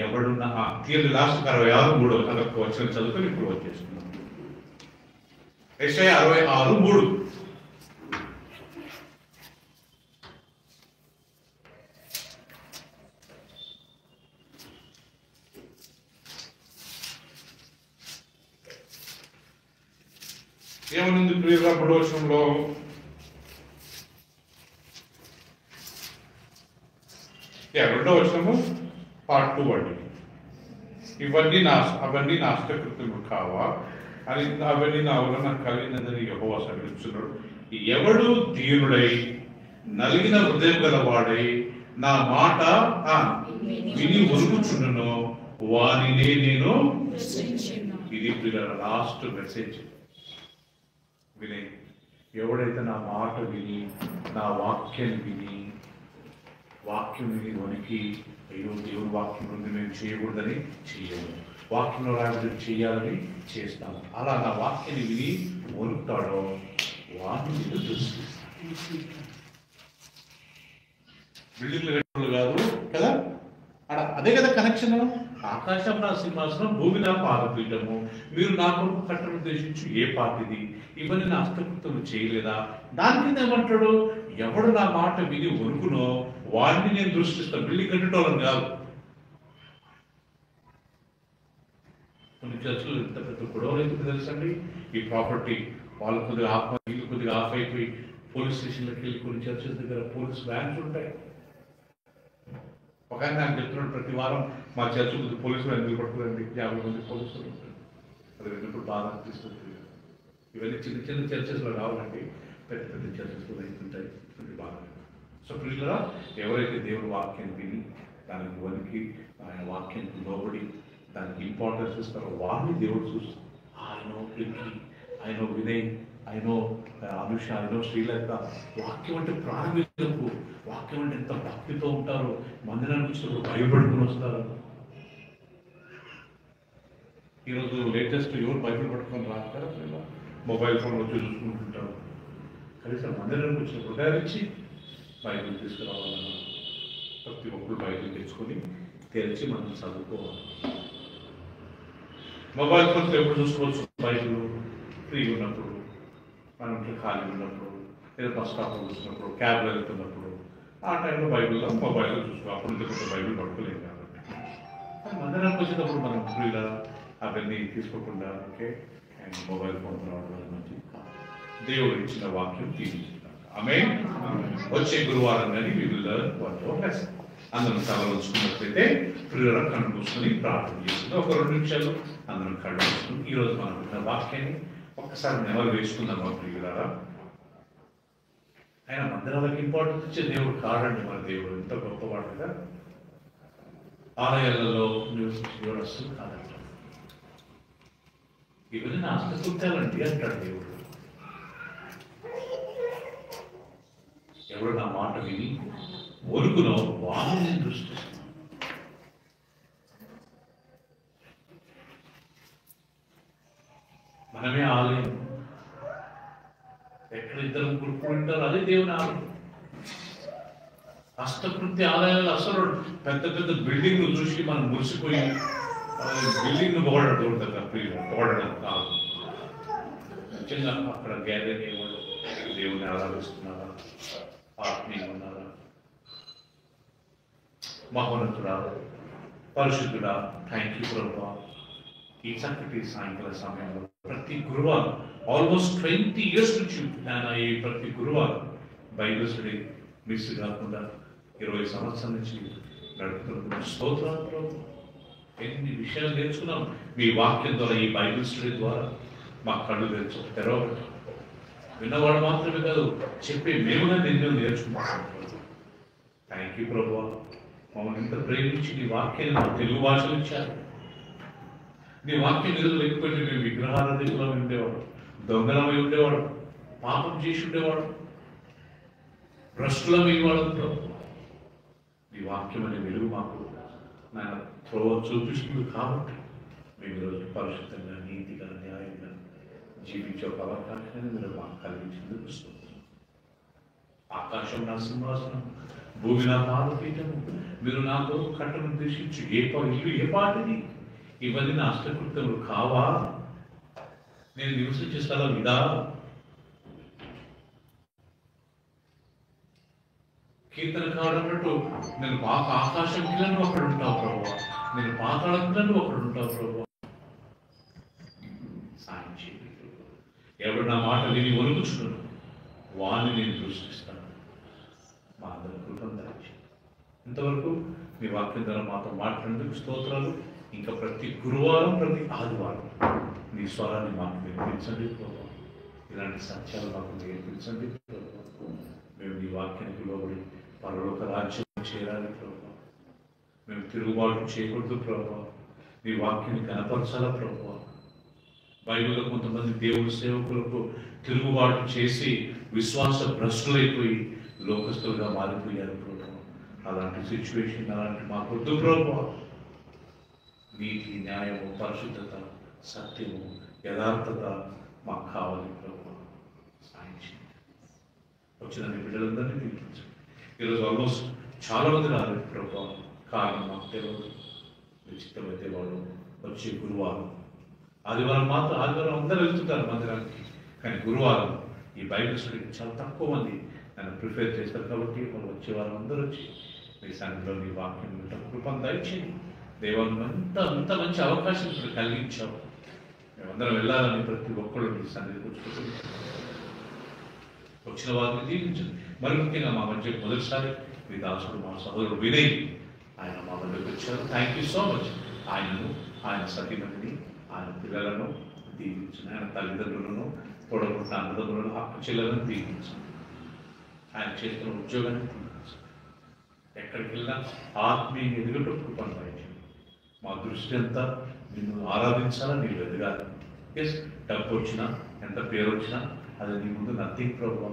ఎవడున్న తీరు లాస్ట్ 66:3 అదొక వచనం చదువుకొని ఇప్పుడు వచ్చేస్తున్నాం. యెషయా 66:3. ఏమనుంది ప్రియుల 3వ వచనంలో? రెండవ వచనము పార్ట్ 2 అండి. అవన్నీ నా హస్తకృత్యములు కావా అని, అవన్నీ నా వలన కలిగినదని యెహోవా సెలవిస్తున్నాడు. ఎవడు దీనుడై నలిగిన హృదయం గలవాడై నా మాట విని ఒరుగుచుండునో వానినే నేను. ఇది ప్రియుల లాస్ట్ మెసేజ్. విని ఎవడైతే నా మాట విని నా వాక్యం విని వనికి అయ్యో దేవుని వాక్యం నుండి మేము చేయకూడదని చేయము, వాక్యంలో రాబడి చేయాలని చేస్తాము, అలా నా వాక్యాన్ని విని వణుకుతాడో వాడిని నేను దృష్టిస్తాను. బిల్డింగ్లు కట్టుకోలు కాదు కదా, అదే కదా కనెక్షన్. ఆకాశం నా సింహాసనం, భూమి నా పాదపీఠము, మీరు నా కొరకు కట్టను ఉద్దేశించి ఏ పాటిది, ఇవన్నీ నా హస్తకృత్యము చేయలేదా. దాని కింద ఏమంటాడు, ఎవడు నా మాట విని వణుకునో వాడిని నేను దృష్టిస్తాను. బిల్డింగ్ కట్టేటోళ్ళని కాదు. కొన్ని చర్చలు ఎంత పెద్ద గొడవలు ఎందుకు తెలుసండి. ఈ ప్రాపర్టీ వాళ్ళు కొద్దిగా ఆఫ్, వీళ్ళు కొద్దిగా ఆఫ్ అయిపోయి పోలీస్ స్టేషన్లోకి వెళ్ళి కొన్ని చర్చల దగ్గర పోలీస్ వ్యాన్స్ ఉంటాయి. ఒక ఆయన నాకు చెప్తున్నాడు, ప్రతి వారం మా చర్చ కొద్ది పోలీసులు ఎందుకు పడుతుందండి, 50 మంది పోలీసులు ఉంటారు. అది విన్నప్పుడు బాగా అనిపిస్తుంది. ఇవన్నీ చిన్న చిన్న చర్చస్లో రావాలండి, పెద్ద పెద్ద చర్చస్లో అవుతుంటాయి. బాగా. సో ప్రియులారా, ఎవరైతే దేవుని వాక్యం విని దానికి వనికి ఆయన వాక్యానికి లోబడి దానికి ఇంపార్టెన్స్ ఇస్తారో వారిని దేవుడు చూస్తారు. ఆయన ప్రింకి, ఆయన వినయ్, ఆయన అనుష, ఆయన శ్రీలత వాక్యం అంటే ప్రారంభించకు. వాక్యం అంటే ఎంత భక్తితో ఉంటారో, మందిరానికి వచ్చినప్పుడు భయపడుకుని వస్తారు. ఈరోజు లేటెస్ట్ ఎవరు బైబిల్ పట్టుకొని రాస్తారా? మొబైల్ ఫోన్ వచ్చి చూసుకుంటుంటారు. కనీసం మందిరానికి వచ్చినప్పుడు ధరించి బైబిల్ తీసుకురావాలన్నా ప్రతి ఒక్కరు బైబిల్ తెచ్చుకొని తెరిచి మనం చదువుకోవాలి. మొబైల్ ఫోన్స్ ఎప్పుడు చూసుకోవచ్చు, బైబిల్ ఫ్రీ ఉన్నప్పుడు, మనం ఖాళీ ఉన్నప్పుడు, లేదా బస్ స్టాప్లో చూసినప్పుడు, క్యాబ్లో వెళ్తున్నప్పుడు, ఆ టైంలో బైబిల్లో మొబైల్లో చూసుకో. అప్పుడు ఇంకొక బైబిల్ పట్టుకోలేము కాబట్టి. మందిరానికి వచ్చేటప్పుడు మనం ఫ్రీగా అవన్నీ తీసుకోకుండా ఓకే అండ్ మొబైల్ ఫోన్ రావడం మంచిది. దేవుడు ఇచ్చిన వాక్యం తీర్చుకుంటాం. ఆమేన్. వచ్చే గురువారం కానీ we will learn one more lesson. అందరం కళ్ళు ఉంచుకున్నట్లయితే ప్రియుల కళ్ళు మూసుకొని ప్రార్థన చేస్తుంది. ఒక 2 నిమిషాలు అందరం కళ్ళు మూసుకుని ఈరోజు మనం ఉన్న వాక్యాన్ని ఒక్కసారి నెమరు వేసుకుందాం. మా ప్రియులారా, ఆయన మందిరాలకు ఇంపార్టెన్స్ ఇచ్చే దేవుడు కాడండి. మన దేవుడు ఎంత గొప్పవాడు కదా. ఆలయాలలో నివసించే దేవుడు అస్సలు కాదంట. ఇవన్నీ నా హస్తకృత్యాలండి అంటాడు దేవుడు. ఎవరు నా మాట విని ఒరుకునో వారిని దృష్టిస్తాను. మనమే ఆలయం. ఎక్కడ ఇద్దరు కూడుకుంటారు అదే దేవుని ఆలయం. హస్తకృత్య ఆలయాలు అసలు పెద్ద పెద్ద బిల్డింగ్లు చూసి మనం మురిసిపోయి బిల్డింగ్ను పొగడడం కాదు. చిన్న అక్కడ గ్యాదరింగ్ ఏమో దేవుని ఆరాధిస్తున్నారా, ఆత్మీయంగా ఉన్నారా, మహోన్నతుడా, పరిశుద్ధుడా, థ్యాంక్ యూ ప్రభువా. ఈ చక్కటి సాయంకాల సమయంలో ప్రతి గురువారం ఆల్మోస్ట్ 20 years నుంచి నేను ఈ ప్రతి గురువారం బైబిల్ స్టడీ మిస్ కాకుండా 20 సంవత్సరాల నుంచి నడుపుతున్న స్తోత్రాలు. ఎన్ని విషయాలు నేర్చుకున్నాం మీ వాక్యం ద్వారా, ఈ బైబిల్ స్టడీ ద్వారా. మా కళ్ళు తెరవబెట్టు. విన్నవాడు మాత్రమే కాదు, చెప్పి మేముగా నిన్ను నేర్చుకుంటాం. థ్యాంక్ యూ ప్రభువా, మమ్మల్ని ఇంత ప్రేమించి నీ వాక్యాన్ని మా తెలుగు భాషలు ఇచ్చారు. నీ వాక్యం నిధులు లేకపోతే మేము విగ్రహారాధికులం ఉండేవాడు, దొంగలమై ఉండేవాడు, పాపం చేసి ఉండేవాడు, భ్రష్టులమై వాడు. నీ వాక్యం అనే వెలుగు మాకు నాయన త్రోవ చూపిస్తుంది కాబట్టి మేము ఈరోజు పరిశుద్ధంగా, నీతిగా, న్యాయంగా జీవించే ఒక అవకాశాన్ని మీరు మాకు కలిగించేందుకు స్తోత్రం. ఆకాశం నా సింహాసనం, భూమి నా పాదపీఠము, మీరు నాతో కట్టను దర్శించు ఇల్లు ఏ పాటిది? ఇవన్నీ నా అష్టకృత్యములు కావా? నేను నివసించే స్థలం ఇదా? కీర్తనకారుడు అన్నట్టు నేను ఆకాశం కిలను అక్కడ ఉంటావు ప్రభు, నేను పాతాళం కిలను అక్కడ ఉంటావు ప్రభు. సాయం చేయండి. ఎవడు నా మాట విని వణుకుచున్నాను వాణ్ణి నేను దృష్టిస్తాను. మా అందరి కృపను దయచేయండి. ఇంతవరకు మీ వాక్యం ద్వారా మాతో మాట్లాడేందుకు స్తోత్రాలు. ఇంకా ప్రతి గురువారం, ప్రతి ఆదివారం నీ స్వరాన్ని మాకు నేర్పించండి ప్రభు. ఇలాంటి సత్యాలు మాకు నేర్పించండి ప్రభు. మేము నీ వాక్యానికి లోబడి పరలోక రాజ్యం చేరాలి ప్రభు. మేము తిరుగుబాటు చేయకూడదు ప్రభు. నీ వాక్యాన్ని కనపరచాలా ప్రభు. బైబిల్లో కొంతమంది దేవుడి సేవకులకు తిరుగుబాటు చేసి విశ్వాస భ్రష్టులైపోయి లోకస్తులుగా మారిపోయారు ప్రభు. అలాంటి సిచ్యువేషన్ అలాంటి మాకొద్దు ప్రభు. నీతి, న్యాయము, పరిశుద్ధత, సత్యము, యథార్థత మాకు కావాలి ప్రభు. సాయం చేయండి. వచ్చిన మీ బిడ్డలందరినీ దీవించండి. ఈరోజు ఆల్మోస్ట్ చాలా మంది రాలేదు ప్రభు. కారణం మాకు తెలియదు. నిశ్చితమైతే వాళ్ళు వచ్చే గురువారం, ఆదివారం అందరూ వెళ్తుంటారు మందిరానికి. కానీ గురువారం ఈ బైబిల్ స్టడీకి చాలా తక్కువ మంది నన్ను ప్రిపేర్ చేస్తారు. కాబట్టి వాళ్ళు వచ్చే వారం అందరూ వచ్చి మీ సన్నిధిలో నీ వాక్యం కృపను దయచేయండి. దేవాన్ని అంత మంచి అవకాశం ఇప్పుడు కలిగించావు. మేమందరం వెళ్ళాలని ప్రతి ఒక్కళ్ళు మీ సన్నిధికి వచ్చుకుంటుంది. వచ్చిన వారిని దీవించండి. మరి ముఖ్యంగా మా మధ్య మొదటిసారి మీ దాసుడు, మా సహోదరుడు వినయ్, ఆయన మా మధ్యకి వచ్చారు. Thank you so much. ఆయనను, ఆయన సతీమణిని, ఆయన పిల్లలను దీవించండి. ఆయన తల్లిదండ్రులను, తోడబుట్టిన అన్నదమ్ములను, అక్క చెల్లెలను దీవించండి. ఆయన చేస్తున్న ఉద్యోగాన్ని దీవించండి. ఎక్కడికి వెళ్ళినా ఆత్మీయ ఎదుగుట కృపను దయచేయండి. మా దృష్టి అంతా నిన్ను ఆరాధించాలా, నీవు ఎదగాలి. ఎస్, డబ్బు వచ్చినా, ఎంత పేరు వచ్చినా అది నీ ముందు nothing Prabhu.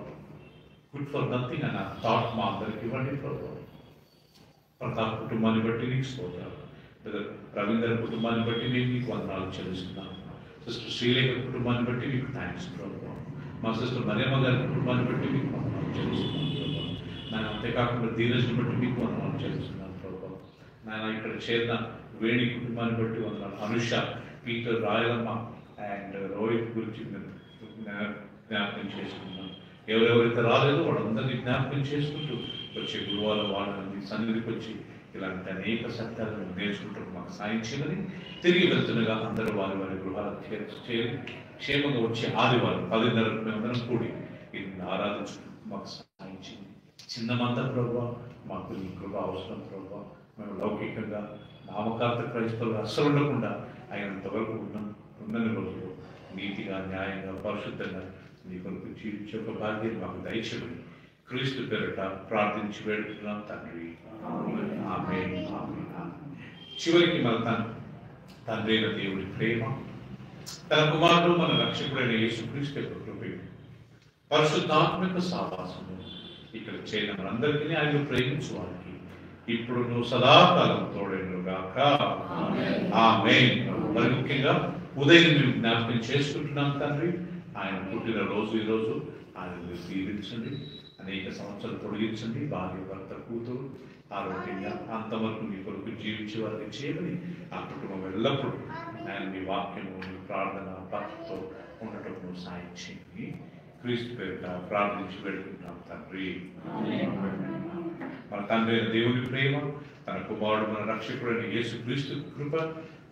Good for nothing అన్న థాట్ మా అందరికి ఇవ్వండి ప్రభు. ప్రతాప్ కుటుంబాన్ని బట్టి నీకు స్తోత్రాలు. రవీందర్ కుటుంబాన్ని బట్టి నేను నీకు వందనాలు చెల్లిస్తున్నాను. సిస్టర్ శ్రీలేఖ కుటుంబాన్ని బట్టి మీకు థ్యాంక్స్ ప్రభు. మా సిస్టర్ మరియమ్మ గారి కుటుంబాన్ని బట్టి మీకు వందనాలు చెల్లిస్తున్నాను ప్రభు. నేను అంతేకాకుండా ధీరజ్ని బట్టి మీకు వందనాలు చెల్లిస్తున్నాను ప్రభు. నేను ఇక్కడ చేరిన వేణి కుటుంబాన్ని బట్టి వందనాలు. అనుష, పీటర్, రాయలమ్మ అండ్ రోహిత్ గురించి జ్ఞాపకం చేసుకున్నాను. ఎవరెవరైతే రాలేదో వాళ్ళందరినీ జ్ఞాపకం చేసుకుంటూ వచ్చే గురువారం వాళ్ళని సన్నిధికి వచ్చి ఇలాంటి అనేక సత్యాలను నేర్చుకుంటూ మాకు సాయం చేయమని, తిరిగి వెళ్తుండగా అందరూ వారి వారి గృహాలకు చేరి క్షేమంగా వచ్చే ఆదివారం 10:30 మేమందరం కూడి వీరిని ఆరాధించుకుంటూ మాకు సాయం చేయండి. చిన్నమంత ప్రభు, మాకు నీ కృప అవసరం ప్రభు. మేము లౌకికంగా నామకార్థ క్రైస్తవులు అస్సలు ఉండకుండా అయినంత వరకు ఉన్నన్ని రోజులు నీతిగా, న్యాయంగా, పరిశుద్ధంగా నీ కొరకు జీవించే ఒక భాగ్యం మాకు దయచేయమని క్రీస్తు పేరిట ప్రార్థించి వేడుతున్నాం తండ్రి. ఆమేన్. చివరికి మన తండ్రి అయిన దేవుడి ప్రేమ, తన కుమారుడు మన రక్షకుడైన యేసుక్రీస్తు యొక్క కృప, పరిశుద్ధాత్మిక సహవాసము ఇక్కడ చేరిన మనందరికీ ఆయన ప్రేమించు వారికి ఇప్పుడు నువ్వు సదాకాలం తోడేనుగాక. ఆమేన్. మరి ముఖ్యంగా ఉదయం మేము జ్ఞాపకం చేసుకుంటున్నాం తండ్రి. ఆయన పుట్టిన రోజు ఈరోజు. ఆయన దీవించండి, అనేక సంవత్సరాలు పొడిగించండి. భార్య, భర్త, కూతురు ఆరోగ్యంగా అంతవరకు మీ కొరకు జీవించే వారికి చేయమని, ఆ కుటుంబం ఎల్లప్పుడూ ఆయన మీ వాక్యము, మీ ప్రార్థన, భక్తితో ఉండటం సాయం చేయండి. క్రీస్తు పేరిట ప్రార్థించి పెడుకుంటాం తండ్రి. మన తండ్రి దేవుని ప్రేమ, తన కుమారుడు మన రక్షకుడైన యేసుక్రీస్తు కృప,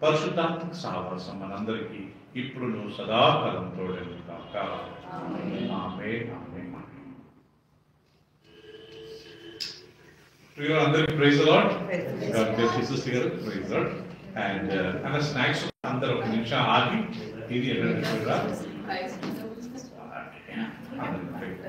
పరిశుద్ధాత్మక సహవాసం మనందరికీ ఇప్పుడు నువ్వు సదాకాలం తోడేనుగాక. ఆమేన్. ఆమేన్. అందరికీ praise the Lord. God bless you sister గారు. Praise the Lord. అండ్ అన్న స్నాక్స్ అందరూ ఒక నిమిషం ఆగి తిని అందరికీ.